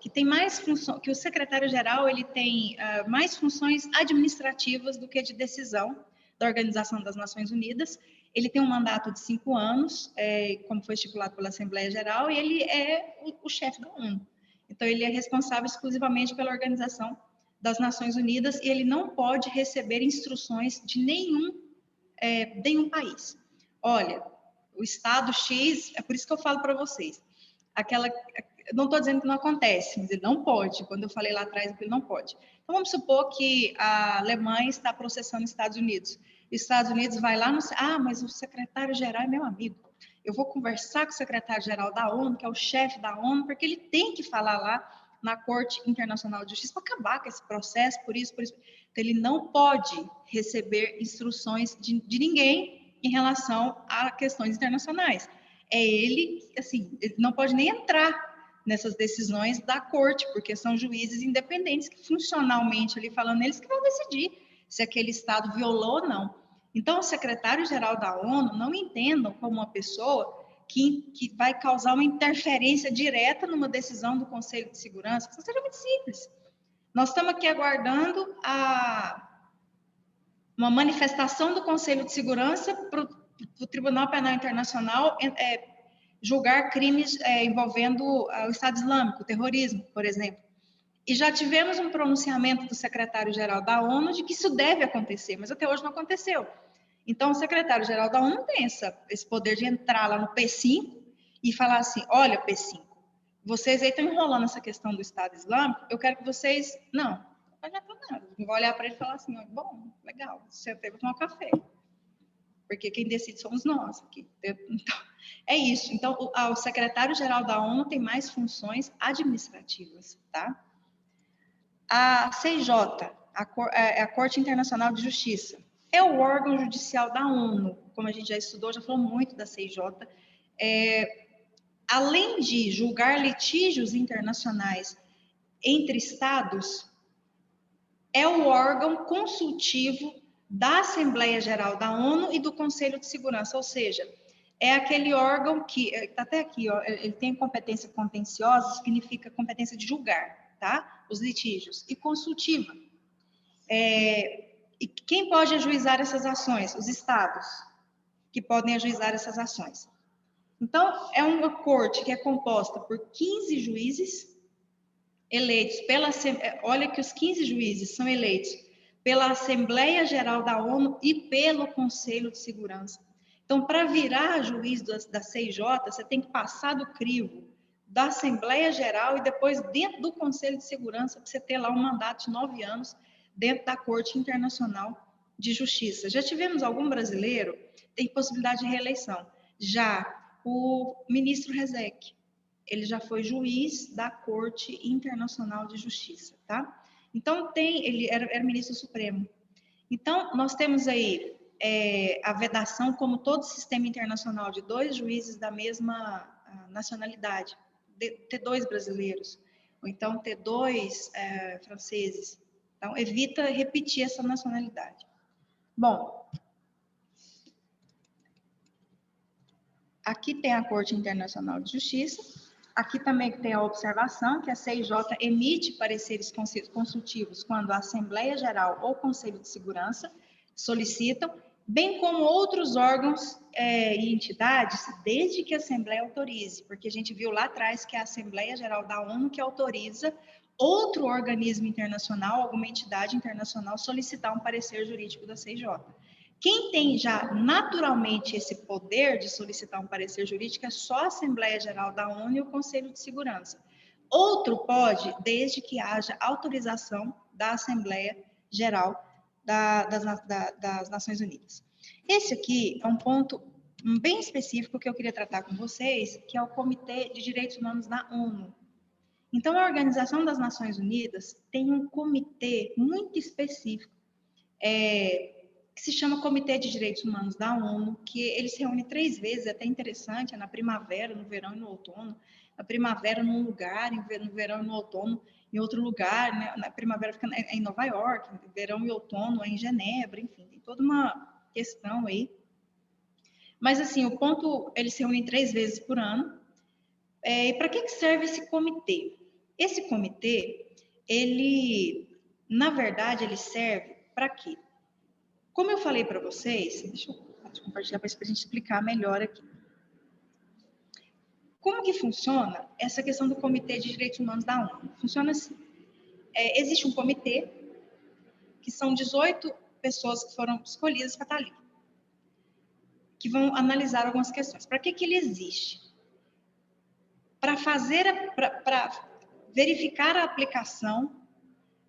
que tem mais função, que o secretário-geral ele tem mais funções administrativas do que de decisão da Organização das Nações Unidas. Ele tem um mandato de 5 anos, como foi estipulado pela Assembleia Geral, e ele é o chefe da ONU. Então, ele é responsável exclusivamente pela Organização das Nações Unidas e ele não pode receber instruções de nenhum país. Olha, o Estado X, é por isso que eu falo para vocês, não estou dizendo que não acontece, mas ele não pode. Quando eu falei lá atrás, ele não pode. Então, vamos supor que a Alemanha está processando os Estados Unidos. Os Estados Unidos vai lá mas o secretário-geral é meu amigo. Eu vou conversar com o secretário-geral da ONU, que é o chefe da ONU, porque ele tem que falar lá na Corte Internacional de Justiça para acabar com esse processo, por isso. Então, ele não pode receber instruções de ninguém em relação a questões internacionais. Ele, assim, ele não pode nem entrar nessas decisões da corte, porque são juízes independentes que funcionalmente, ali falando, eles que vão decidir se aquele Estado violou ou não. Então, o secretário-geral da ONU não entendam como uma pessoa que vai causar uma interferência direta numa decisão do Conselho de Segurança. Isso seja muito simples. Nós estamos aqui aguardando uma manifestação do Conselho de Segurança para o Tribunal Penal Internacional julgar crimes envolvendo o Estado Islâmico, o terrorismo, por exemplo. E já tivemos um pronunciamento do secretário-geral da ONU de que isso deve acontecer, mas até hoje não aconteceu. Então, o secretário-geral da ONU não tem esse poder de entrar lá no P5 e falar assim, olha, P5, vocês aí estão enrolando essa questão do Estado Islâmico, eu quero que vocês... Não adianta nada. Eu vou olhar para ele e falar assim, bom, legal, você vai tomar um café. Porque quem decide somos nós aqui. Então, é isso. Então, o secretário-geral da ONU tem mais funções administrativas, tá? A CIJ, a Corte Internacional de Justiça, é o órgão judicial da ONU, como a gente já estudou, já falou muito da CIJ. Além de julgar litígios internacionais entre estados, é o órgão consultivo da Assembleia Geral da ONU e do Conselho de Segurança, ou seja, é aquele órgão que, está até aqui, ó, ele tem competência contenciosa, significa competência de julgar, tá? Os litígios, e consultiva. E quem pode ajuizar essas ações? Os estados, que podem ajuizar essas ações. Então, é uma corte que é composta por 15 juízes, eleitos pela... Olha que os 15 juízes são eleitos pela Assembleia Geral da ONU e pelo Conselho de Segurança. Então, para virar juiz da CIJ, você tem que passar do crivo da Assembleia Geral e depois dentro do Conselho de Segurança, para você ter lá um mandato de 9 anos dentro da Corte Internacional de Justiça. Já tivemos algum brasileiro que tem possibilidade de reeleição. Já o ministro Rezec, ele já foi juiz da Corte Internacional de Justiça, tá? Então, ele era ministro supremo. Então, nós temos aí a vedação, como todo sistema internacional, de 2 juízes da mesma nacionalidade, ter 2 brasileiros, ou então ter 2 franceses. Então, evita repetir essa nacionalidade. Bom, aqui tem a Corte Internacional de Justiça. Aqui também tem a observação que a CIJ emite pareceres consultivos quando a Assembleia Geral ou Conselho de Segurança solicitam, bem como outros órgãos e entidades, desde que a Assembleia autorize, porque a gente viu lá atrás que é a Assembleia Geral da ONU que autoriza outro organismo internacional, alguma entidade internacional, solicitar um parecer jurídico da CIJ. Quem tem já naturalmente esse poder de solicitar um parecer jurídico é só a Assembleia Geral da ONU e o Conselho de Segurança. Outro pode, desde que haja autorização da Assembleia Geral das Nações Unidas. Esse aqui é um ponto bem específico que eu queria tratar com vocês, que é o Comitê de Direitos Humanos da ONU. Então, a Organização das Nações Unidas tem um comitê muito específico, que se chama Comitê de Direitos Humanos da ONU, que ele se reúne 3 vezes, é até interessante, é na primavera, no verão e no outono. Na primavera num lugar, no verão e no outono em outro lugar, né? Na primavera fica em Nova York, no verão e outono é em Genebra, enfim, tem toda uma questão aí. Mas assim, o ponto, ele se reúne 3 vezes por ano. E para que serve esse comitê? Esse comitê, ele, na verdade, ele serve para quê? Como eu falei para vocês, deixa eu compartilhar para a gente explicar melhor aqui. Como que funciona essa questão do Comitê de Direitos Humanos da ONU? Funciona assim. Existe um comitê, que são 18 pessoas que foram escolhidas para estar ali, que vão analisar algumas questões. Para que ele existe? Para verificar a aplicação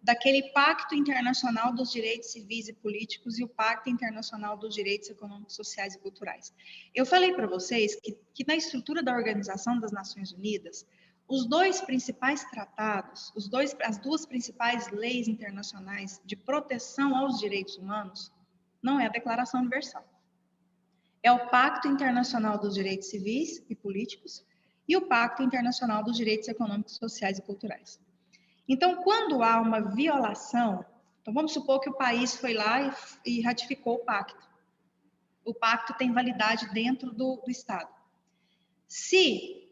daquele Pacto Internacional dos Direitos Civis e Políticos e o Pacto Internacional dos Direitos Econômicos, Sociais e Culturais. Eu falei para vocês que na estrutura da Organização das Nações Unidas, os 2 principais tratados, as 2 principais leis internacionais de proteção aos direitos humanos, não é a Declaração Universal. É o Pacto Internacional dos Direitos Civis e Políticos e o Pacto Internacional dos Direitos Econômicos, Sociais e Culturais. Então, quando há uma violação, então vamos supor que o país foi lá e ratificou o pacto. O pacto tem validade dentro do Estado. Se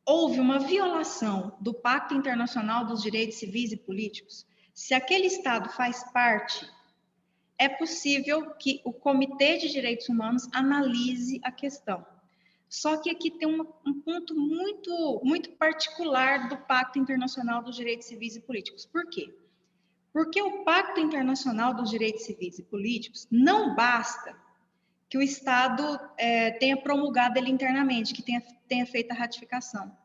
houve uma violação do Pacto Internacional dos Direitos Civis e Políticos, se aquele Estado faz parte, é possível que o Comitê de Direitos Humanos analise a questão. Só que aqui tem um ponto muito, muito particular do Pacto Internacional dos Direitos Civis e Políticos. Por quê? Porque o Pacto Internacional dos Direitos Civis e Políticos não basta que o Estado tenha promulgado ele internamente, que tenha feito a ratificação.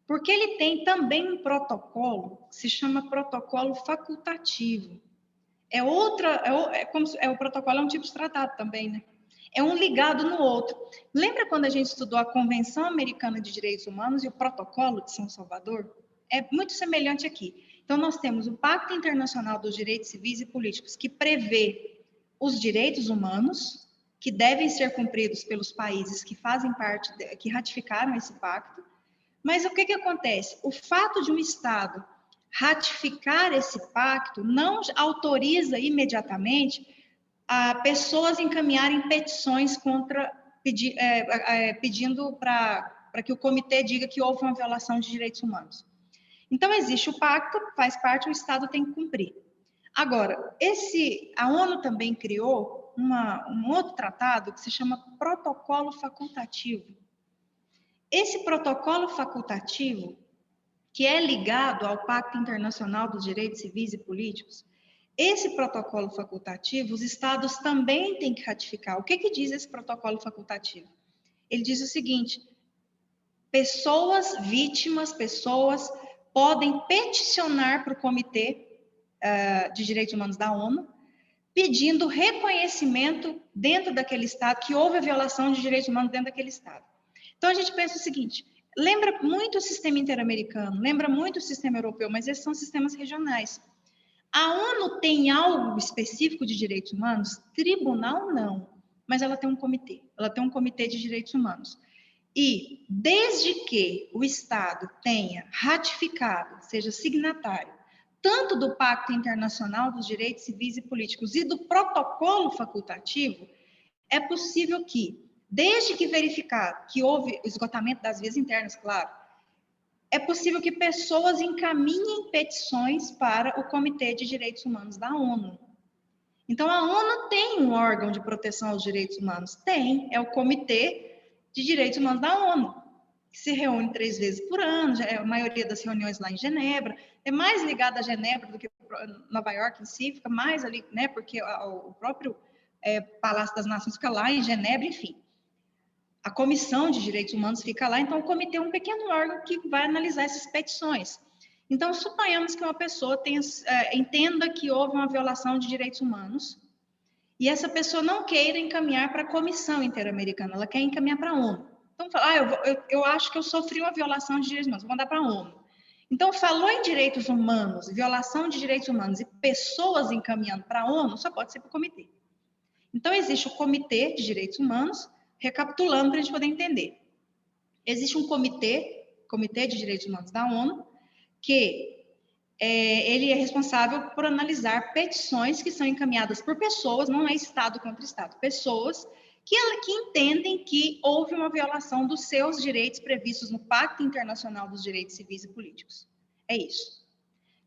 Porque ele tem também um protocolo que se chama protocolo facultativo. O protocolo é um tipo de tratado também, né? É um ligado no outro. Lembra quando a gente estudou a Convenção Americana de Direitos Humanos e o Protocolo de São Salvador? É muito semelhante aqui. Então, nós temos o Pacto Internacional dos Direitos Civis e Políticos, que prevê os direitos humanos, que devem ser cumpridos pelos países que fazem parte, que ratificaram esse pacto. Mas o que acontece? O fato de um Estado ratificar esse pacto não autoriza imediatamente a pessoas encaminharem petições pedindo para que o comitê diga que houve uma violação de direitos humanos. Então, existe o pacto, faz parte, o Estado tem que cumprir. Agora, a ONU também criou um outro tratado que se chama Protocolo Facultativo. Esse protocolo facultativo, que é ligado ao Pacto Internacional dos Direitos Civis e Políticos, esse protocolo facultativo, os Estados também têm que ratificar. O que diz esse protocolo facultativo? Ele diz o seguinte: vítimas, pessoas podem peticionar para o Comitê de Direitos Humanos da ONU, pedindo reconhecimento dentro daquele Estado, que houve a violação de direitos humanos dentro daquele Estado. Então, a gente pensa o seguinte: lembra muito o sistema interamericano, lembra muito o sistema europeu, mas esses são sistemas regionais. A ONU tem algo específico de direitos humanos? Tribunal, não. Mas ela tem um comitê. Ela tem um comitê de direitos humanos. E, desde que o Estado tenha ratificado, seja signatário, tanto do Pacto Internacional dos Direitos Civis e Políticos e do protocolo facultativo, é possível que, desde que verificado que houve esgotamento das vias internas, claro, é possível que pessoas encaminhem petições para o Comitê de Direitos Humanos da ONU. Então, a ONU tem um órgão de proteção aos direitos humanos? Tem, é o Comitê de Direitos Humanos da ONU, que se reúne 3 vezes por ano, a maioria das reuniões lá em Genebra, é mais ligada a Genebra do que Nova York em si, fica mais ali, né, porque o próprio Palácio das Nações fica lá em Genebra, enfim. A Comissão de Direitos Humanos fica lá, então o comitê é um pequeno órgão que vai analisar essas petições. Então, suponhamos que uma pessoa entenda que houve uma violação de direitos humanos e essa pessoa não queira encaminhar para a Comissão Interamericana, ela quer encaminhar para a ONU. Então, fala, eu acho que eu sofri uma violação de direitos humanos, vou mandar para a ONU. Então, falou em direitos humanos, violação de direitos humanos e pessoas encaminhando para a ONU, só pode ser para o comitê. Então, existe o Comitê de Direitos Humanos, recapitulando para a gente poder entender. Existe um comitê de Direitos Humanos da ONU, que ele é responsável por analisar petições que são encaminhadas por pessoas, não é Estado contra Estado, pessoas que entendem que houve uma violação dos seus direitos previstos no Pacto Internacional dos Direitos Civis e Políticos. É isso.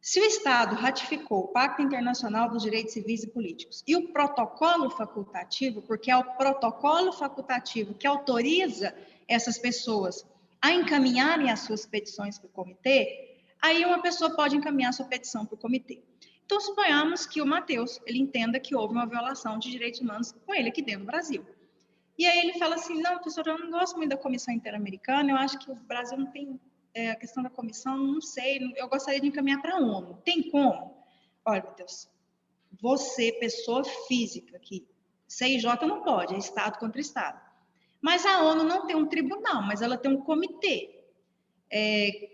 Se o Estado ratificou o Pacto Internacional dos Direitos Civis e Políticos e o protocolo facultativo, porque é o protocolo facultativo que autoriza essas pessoas a encaminharem as suas petições para o comitê, aí uma pessoa pode encaminhar sua petição para o comitê. Então, suponhamos que o Matheus, ele entenda que houve uma violação de direitos humanos com ele aqui dentro do Brasil. E aí ele fala assim, não, professor, eu não gosto muito da Comissão Interamericana, eu acho que o Brasil não tem a questão da comissão, não sei, eu gostaria de encaminhar para a ONU. Tem como? Olha, Matheus, você, pessoa física aqui, CIJ não pode, é Estado contra Estado. Mas a ONU não tem um tribunal, mas ela tem um comitê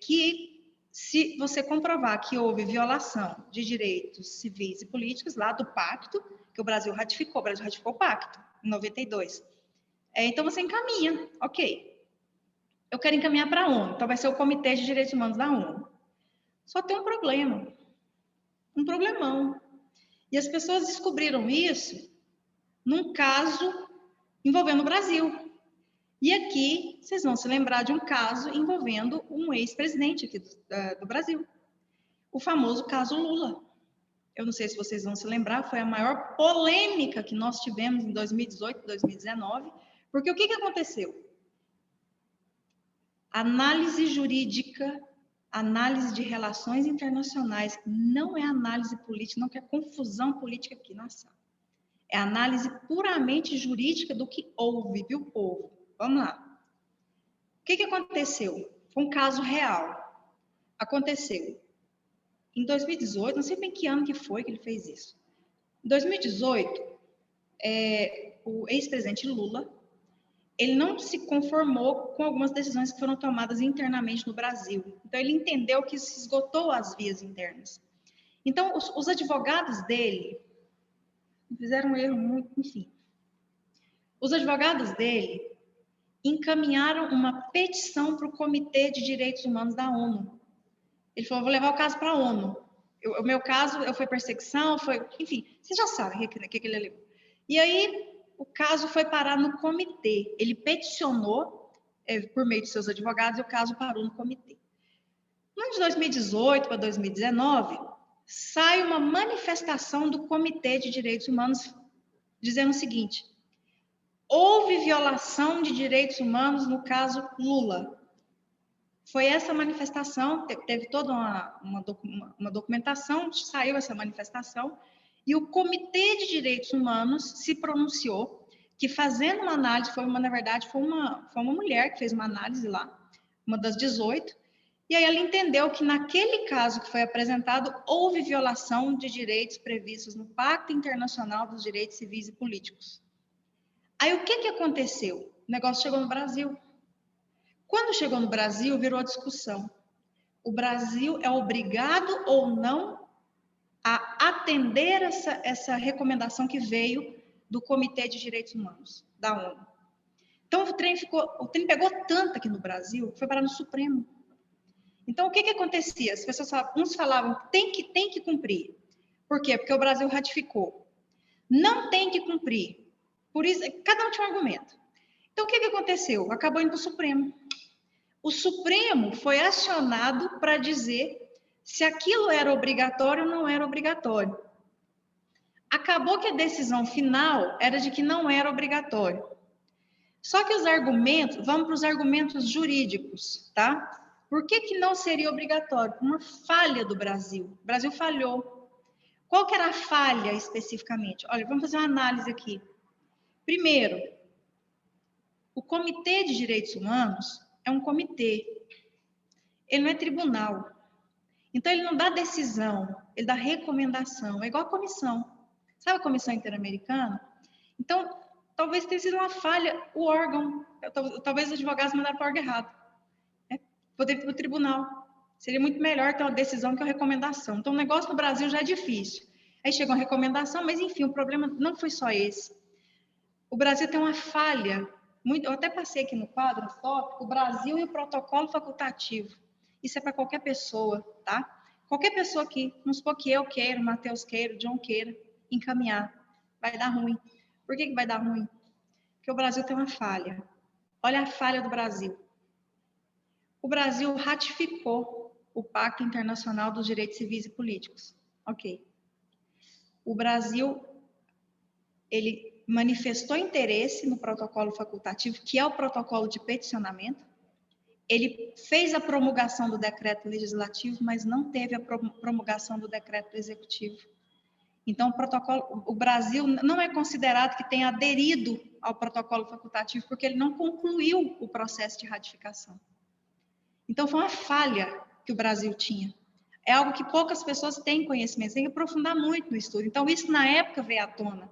que, se você comprovar que houve violação de direitos civis e políticos lá do pacto, que o Brasil ratificou o pacto em 92, então você encaminha, ok. Eu quero encaminhar para a ONU, então vai ser o Comitê de Direitos Humanos da ONU. Só tem um problema, um problemão. E as pessoas descobriram isso num caso envolvendo o Brasil. E aqui, vocês vão se lembrar de um caso envolvendo um ex-presidente aqui do Brasil. O famoso caso Lula. Eu não sei se vocês vão se lembrar, foi a maior polêmica que nós tivemos em 2018, 2019, porque o que aconteceu? Análise jurídica, análise de relações internacionais, não é análise política, não quer confusão política aqui na sala. É análise puramente jurídica do que houve, viu, povo? Vamos lá. O que aconteceu? Foi um caso real. Aconteceu em 2018, não sei bem que ano que foi que ele fez isso. Em 2018, o ex-presidente Lula, ele não se conformou com algumas decisões que foram tomadas internamente no Brasil. Então, ele entendeu que se esgotou as vias internas. Então, os advogados dele fizeram um erro muito, enfim. Os advogados dele encaminharam uma petição para o Comitê de Direitos Humanos da ONU. Ele falou, vou levar o caso para a ONU. O meu caso foi perseguição, enfim, vocês já sabem o que ele levou. E aí, o caso foi parar no comitê. Ele peticionou, por meio de seus advogados, e o caso parou no comitê. No ano de 2018 para 2019, sai uma manifestação do Comitê de Direitos Humanos dizendo o seguinte: houve violação de direitos humanos no caso Lula. Foi essa manifestação, teve toda uma documentação, saiu essa manifestação, e o Comitê de Direitos Humanos se pronunciou que, fazendo uma análise, na verdade, foi uma mulher que fez uma análise lá, uma das 18, e aí ela entendeu que naquele caso que foi apresentado, houve violação de direitos previstos no Pacto Internacional dos Direitos Civis e Políticos. Aí o que aconteceu? O negócio chegou no Brasil. Quando chegou no Brasil, virou a discussão. O Brasil é obrigado ou não a atender essa recomendação que veio do Comitê de Direitos Humanos, da ONU. Então, o trem pegou tanto aqui no Brasil, foi parar no Supremo. Então, o que acontecia? As pessoas uns falavam, tem que cumprir. Por quê? Porque o Brasil ratificou. Não tem que cumprir. Por isso, cada um tinha um argumento. Então, o que aconteceu? Acabou indo para o Supremo. O Supremo foi acionado para dizer se aquilo era obrigatório ou não era obrigatório. Acabou que a decisão final era de que não era obrigatório. Só que os argumentos, vamos para os argumentos jurídicos, tá? Por que não seria obrigatório? Uma falha do Brasil. O Brasil falhou. Qual que era a falha especificamente? Olha, vamos fazer uma análise aqui. Primeiro, o Comitê de Direitos Humanos é um comitê. Ele não é tribunal. Então, ele não dá decisão, ele dá recomendação. É igual a comissão. Sabe a Comissão Interamericana? Então, talvez tenha sido uma falha o órgão. Talvez os advogados mandaram para o órgão errado. Poder ir para o tribunal. Seria muito melhor ter uma decisão que uma recomendação. Então, o negócio no Brasil já é difícil. Aí chegou uma recomendação, mas enfim, o problema não foi só esse. O Brasil tem uma falha. Eu até passei aqui no quadro, no tópico, o Brasil e o protocolo facultativo. Isso é para qualquer pessoa, tá? Qualquer pessoa aqui, vamos supor que eu queira, o Matheus queira, o John queira, encaminhar. Vai dar ruim. Por que vai dar ruim? Porque o Brasil tem uma falha. Olha a falha do Brasil. O Brasil ratificou o Pacto Internacional dos Direitos Civis e Políticos. Ok. O Brasil, ele manifestou interesse no protocolo facultativo, que é o protocolo de peticionamento. Ele fez a promulgação do decreto legislativo, mas não teve a promulgação do decreto executivo. Então, o Brasil não é considerado que tenha aderido ao protocolo facultativo, porque ele não concluiu o processo de ratificação. Então, foi uma falha que o Brasil tinha. É algo que poucas pessoas têm conhecimento, tem que aprofundar muito no estudo. Então, isso na época veio à tona.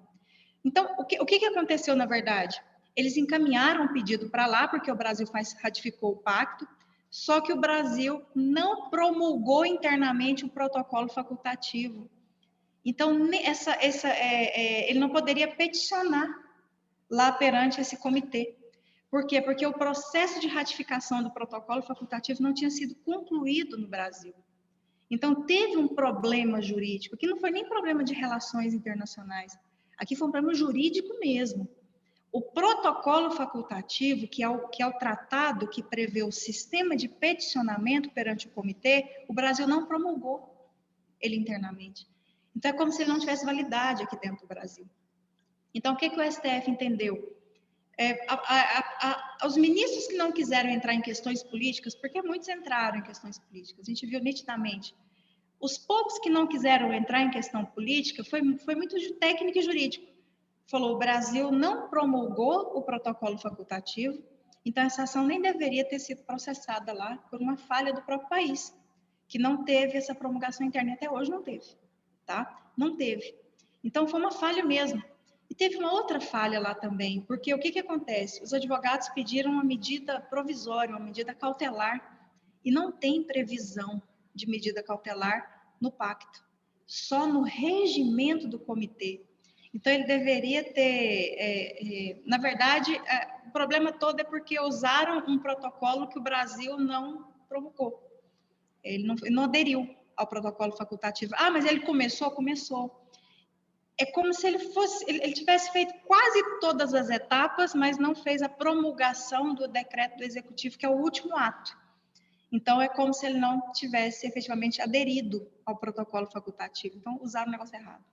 Então, o que aconteceu na verdade? Eles encaminharam um pedido para lá, porque o Brasil ratificou o pacto, só que o Brasil não promulgou internamente o protocolo facultativo. Então, ele não poderia peticionar lá perante esse comitê. Por quê? Porque o processo de ratificação do protocolo facultativo não tinha sido concluído no Brasil. Então, teve um problema jurídico, que não foi nem problema de relações internacionais, aqui foi um problema jurídico mesmo. O protocolo facultativo, que é o tratado que prevê o sistema de peticionamento perante o comitê, o Brasil não promulgou ele internamente. Então, é como se ele não tivesse validade aqui dentro do Brasil. Então, o que o STF entendeu? Os ministros que não quiseram entrar em questões políticas, porque muitos entraram em questões políticas, a gente viu nitidamente. Os poucos que não quiseram entrar em questão política foi muito técnico e jurídico. Falou, o Brasil não promulgou o protocolo facultativo, então essa ação nem deveria ter sido processada lá por uma falha do próprio país, que não teve essa promulgação interna, até hoje não teve, tá? Não teve. Então foi uma falha mesmo. E teve uma outra falha lá também, porque o que acontece? Os advogados pediram uma medida provisória, uma medida cautelar, e não tem previsão de medida cautelar no pacto, só no regimento do comitê. Então, ele deveria ter... na verdade, o problema todo é porque usaram um protocolo que o Brasil não promulgou. Ele não aderiu ao protocolo facultativo. Ah, mas ele começou? Começou. É como se ele tivesse feito quase todas as etapas, mas não fez a promulgação do decreto do executivo, que é o último ato. Então, é como se ele não tivesse efetivamente aderido ao protocolo facultativo. Então, usaram o negócio errado.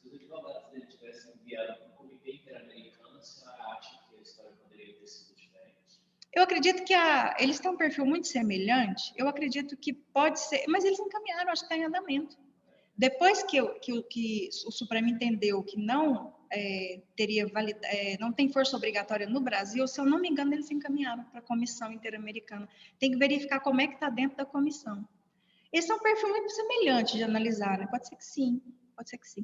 Se os advogados dele tivessem enviado para o Comitê Interamericano, você acha que a história poderia ter sido diferente? Eu acredito que eles têm um perfil muito semelhante. Eu acredito que pode ser, mas eles encaminharam, acho que está em andamento. Depois que o Supremo entendeu que não não tem força obrigatória no Brasil, se eu não me engano, eles encaminharam para a Comissão Interamericana. Tem que verificar como é que está dentro da comissão. Esse é um perfil muito semelhante de analisar, né? Pode ser que sim, pode ser que sim.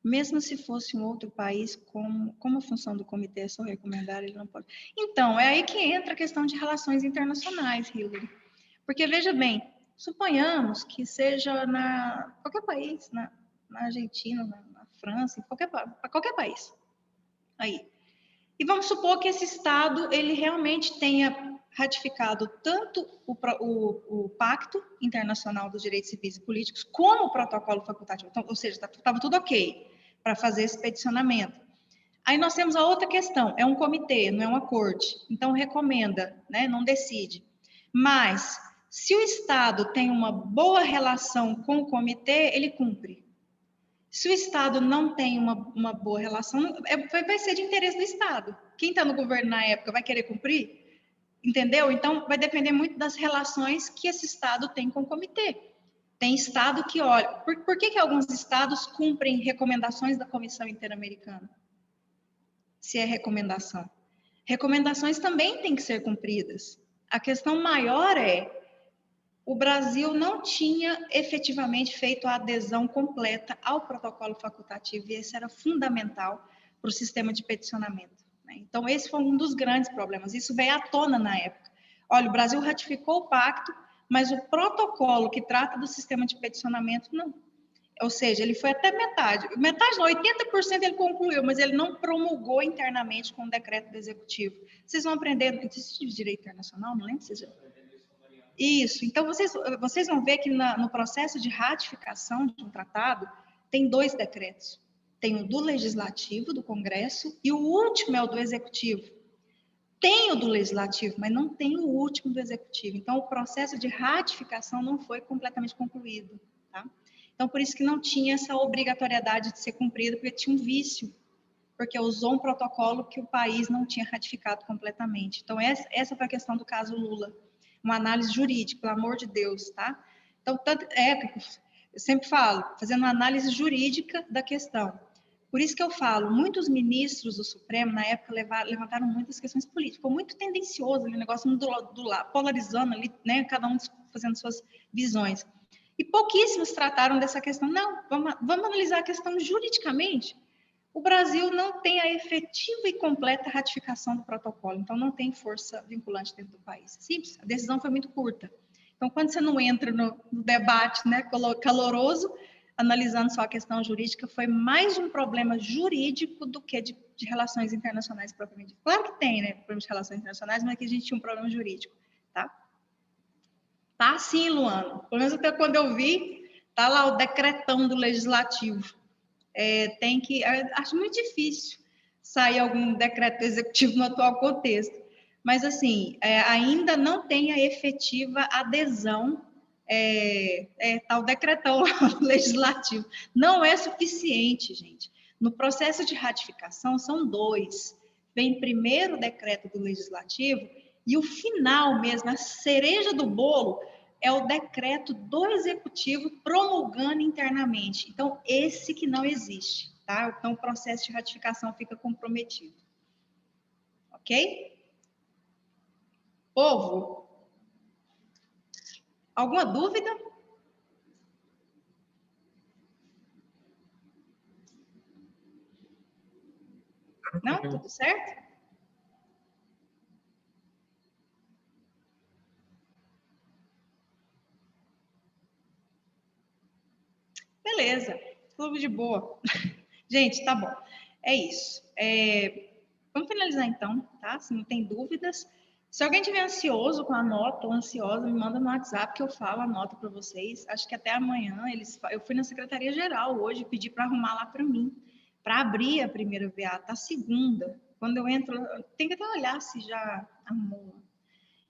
Mesmo se fosse um outro país, como a função do comitê é só recomendar, ele não pode. Então, é aí que entra a questão de relações internacionais, Hilary. Porque, veja bem, suponhamos que seja qualquer país, na Argentina, na França, qualquer país. Aí. E vamos supor que esse Estado ele realmente tenha ratificado tanto o Pacto Internacional dos Direitos Civis e Políticos como o protocolo facultativo. Então, ou seja, estava tudo ok para fazer esse peticionamento. Aí nós temos a outra questão, é um comitê, não é uma corte. Então, recomenda, né? Não decide. Mas, se o Estado tem uma boa relação com o comitê, ele cumpre. Se o Estado não tem uma boa relação, vai ser de interesse do Estado. Quem está no governo na época vai querer cumprir? Entendeu? Então, vai depender muito das relações que esse Estado tem com o comitê. Tem Estado que olha... Por que alguns Estados cumprem recomendações da Comissão Interamericana? Se é recomendação. Recomendações também têm que ser cumpridas. A questão maior é o Brasil não tinha efetivamente feito a adesão completa ao protocolo facultativo, e esse era fundamental para o sistema de peticionamento. Então, esse foi um dos grandes problemas. Isso veio à tona na época. Olha, o Brasil ratificou o pacto, mas o protocolo que trata do sistema de peticionamento, não. Ou seja, ele foi até metade. Metade não, 80% ele concluiu, mas ele não promulgou internamente com o decreto do executivo. Vocês vão aprender de direito internacional, não lembro se vocês já... Isso, então vocês vão ver que no processo de ratificação de um tratado, tem 2 decretos. Tem o do Legislativo, do Congresso, e o último é o do Executivo. Tem o do Legislativo, mas não tem o último do Executivo. Então, o processo de ratificação não foi completamente concluído. Tá? Então, por isso que não tinha essa obrigatoriedade de ser cumprido, porque tinha um vício, porque usou um protocolo que o país não tinha ratificado completamente. Então, essa foi a questão do caso Lula. Uma análise jurídica, pelo amor de Deus, tá? Então, eu sempre falo, fazendo uma análise jurídica da questão. Por isso que eu falo, muitos ministros do Supremo, na época, levantaram muitas questões políticas. Ficou muito tendencioso ali, o negócio do lado, polarizando ali, né? Cada um fazendo suas visões. E pouquíssimos trataram dessa questão. Não, vamos analisar a questão juridicamente. O Brasil não tem a efetiva e completa ratificação do protocolo, então não tem força vinculante dentro do país. Simples, a decisão foi muito curta. Então, quando você não entra no debate, né, caloroso, analisando só a questão jurídica, foi mais um problema jurídico do que de relações internacionais propriamente. Claro que tem, né, problema de relações internacionais, mas aqui a gente tinha um problema jurídico, tá? Tá assim, Luana. Pelo menos até quando eu vi, tá lá o decretão do Legislativo. Acho muito difícil sair algum decreto executivo no atual contexto, mas assim, ainda não tem a efetiva adesão, tal decretão legislativo, não é suficiente, gente. No processo de ratificação são 2, vem primeiro o decreto do legislativo e o final mesmo, a cereja do bolo, é o decreto do executivo promulgando internamente. Então, esse que não existe, tá? Então, o processo de ratificação fica comprometido. Ok? Povo, alguma dúvida? Não? Tudo certo? Beleza, tudo de boa. Gente, tá bom. É isso. Vamos finalizar então, tá? Se não tem dúvidas. Se alguém tiver ansioso com a nota ou ansiosa, me manda no WhatsApp que eu falo a nota para vocês. Acho que até amanhã eu fui na Secretaria-Geral hoje, pedi para arrumar lá para mim, para abrir a primeira VA, tá segunda. Quando eu entro, tem que até olhar se já arrumou.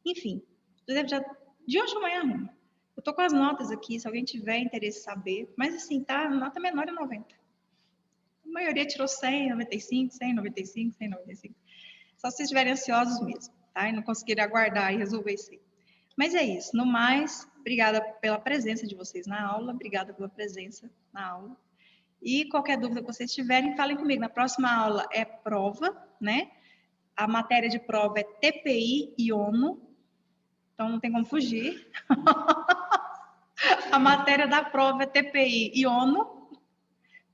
Enfim, já, de hoje a amanhã arruma. Eu tô com as notas aqui, se alguém tiver interesse em saber. Mas assim, tá? A nota menor é 90. A maioria tirou 100, 95, 100, 95, 100, 95. Só se vocês estiverem ansiosos mesmo, tá? E não conseguirem aguardar e resolver isso aí. Mas é isso. No mais, obrigada pela presença de vocês na aula. Obrigada pela presença na aula. E qualquer dúvida que vocês tiverem, falem comigo. Na próxima aula é prova, né? A matéria de prova é TPI e ONU. Então não tem como fugir. A matéria da prova é TPI e ONU.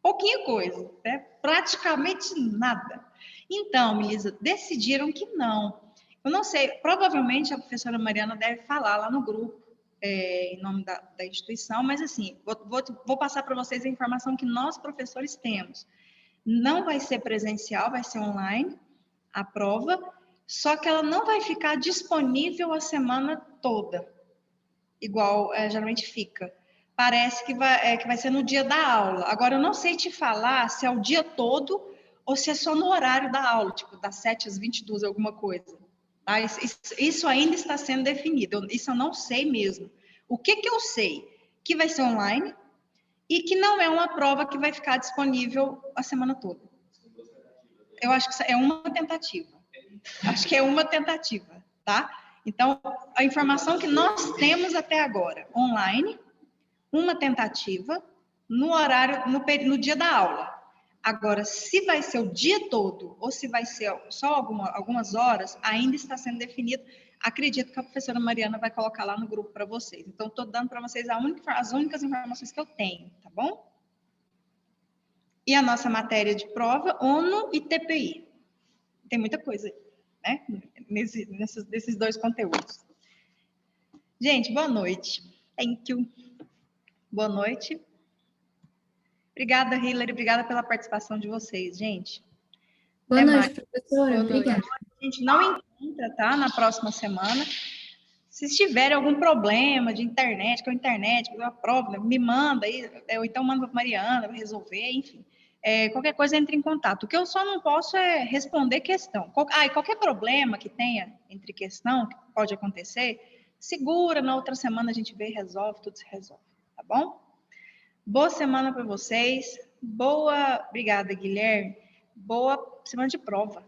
Pouquinha coisa, né? Praticamente nada. Então, Melissa, decidiram que não. Eu não sei, provavelmente a professora Mariana deve falar lá no grupo, em nome da instituição, mas assim, vou passar para vocês a informação que nós, professores, temos. Não vai ser presencial, vai ser online a prova, só que ela não vai ficar disponível a semana toda, igual geralmente fica. Parece que vai ser no dia da aula. Agora, eu não sei te falar se é o dia todo ou se é só no horário da aula, tipo, das 7 às 22, alguma coisa. Tá? Isso ainda está sendo definido. Isso eu não sei mesmo. O que eu sei? Que vai ser online e que não é uma prova que vai ficar disponível a semana toda. Eu acho que é uma tentativa. Acho que é uma tentativa, tá? Então, a informação que nós temos até agora, online, uma tentativa no horário, no dia da aula. Agora, se vai ser o dia todo ou se vai ser só algumas horas, ainda está sendo definido. Acredito que a professora Mariana vai colocar lá no grupo para vocês. Então, estou dando para vocês as únicas informações que eu tenho, tá bom? E a nossa matéria de prova, ONU e TPI. Tem muita coisa aí, né? Nesses dois conteúdos. Gente, boa noite. Thank you. Boa noite. Obrigada, Hilary. Obrigada pela participação de vocês, gente. Boa noite, professora. Obrigada. A gente não encontra, tá? Na próxima semana. Se tiverem algum problema de internet, com a internet, com a prova, me manda aí, ou então manda para Mariana para resolver, enfim. Qualquer coisa, entre em contato. O que eu só não posso é responder questão. E qualquer problema que tenha entre questão, que pode acontecer, segura, na outra semana a gente vê e resolve, tudo se resolve, tá bom? Boa semana para vocês. Obrigada, Guilherme. Boa semana de prova.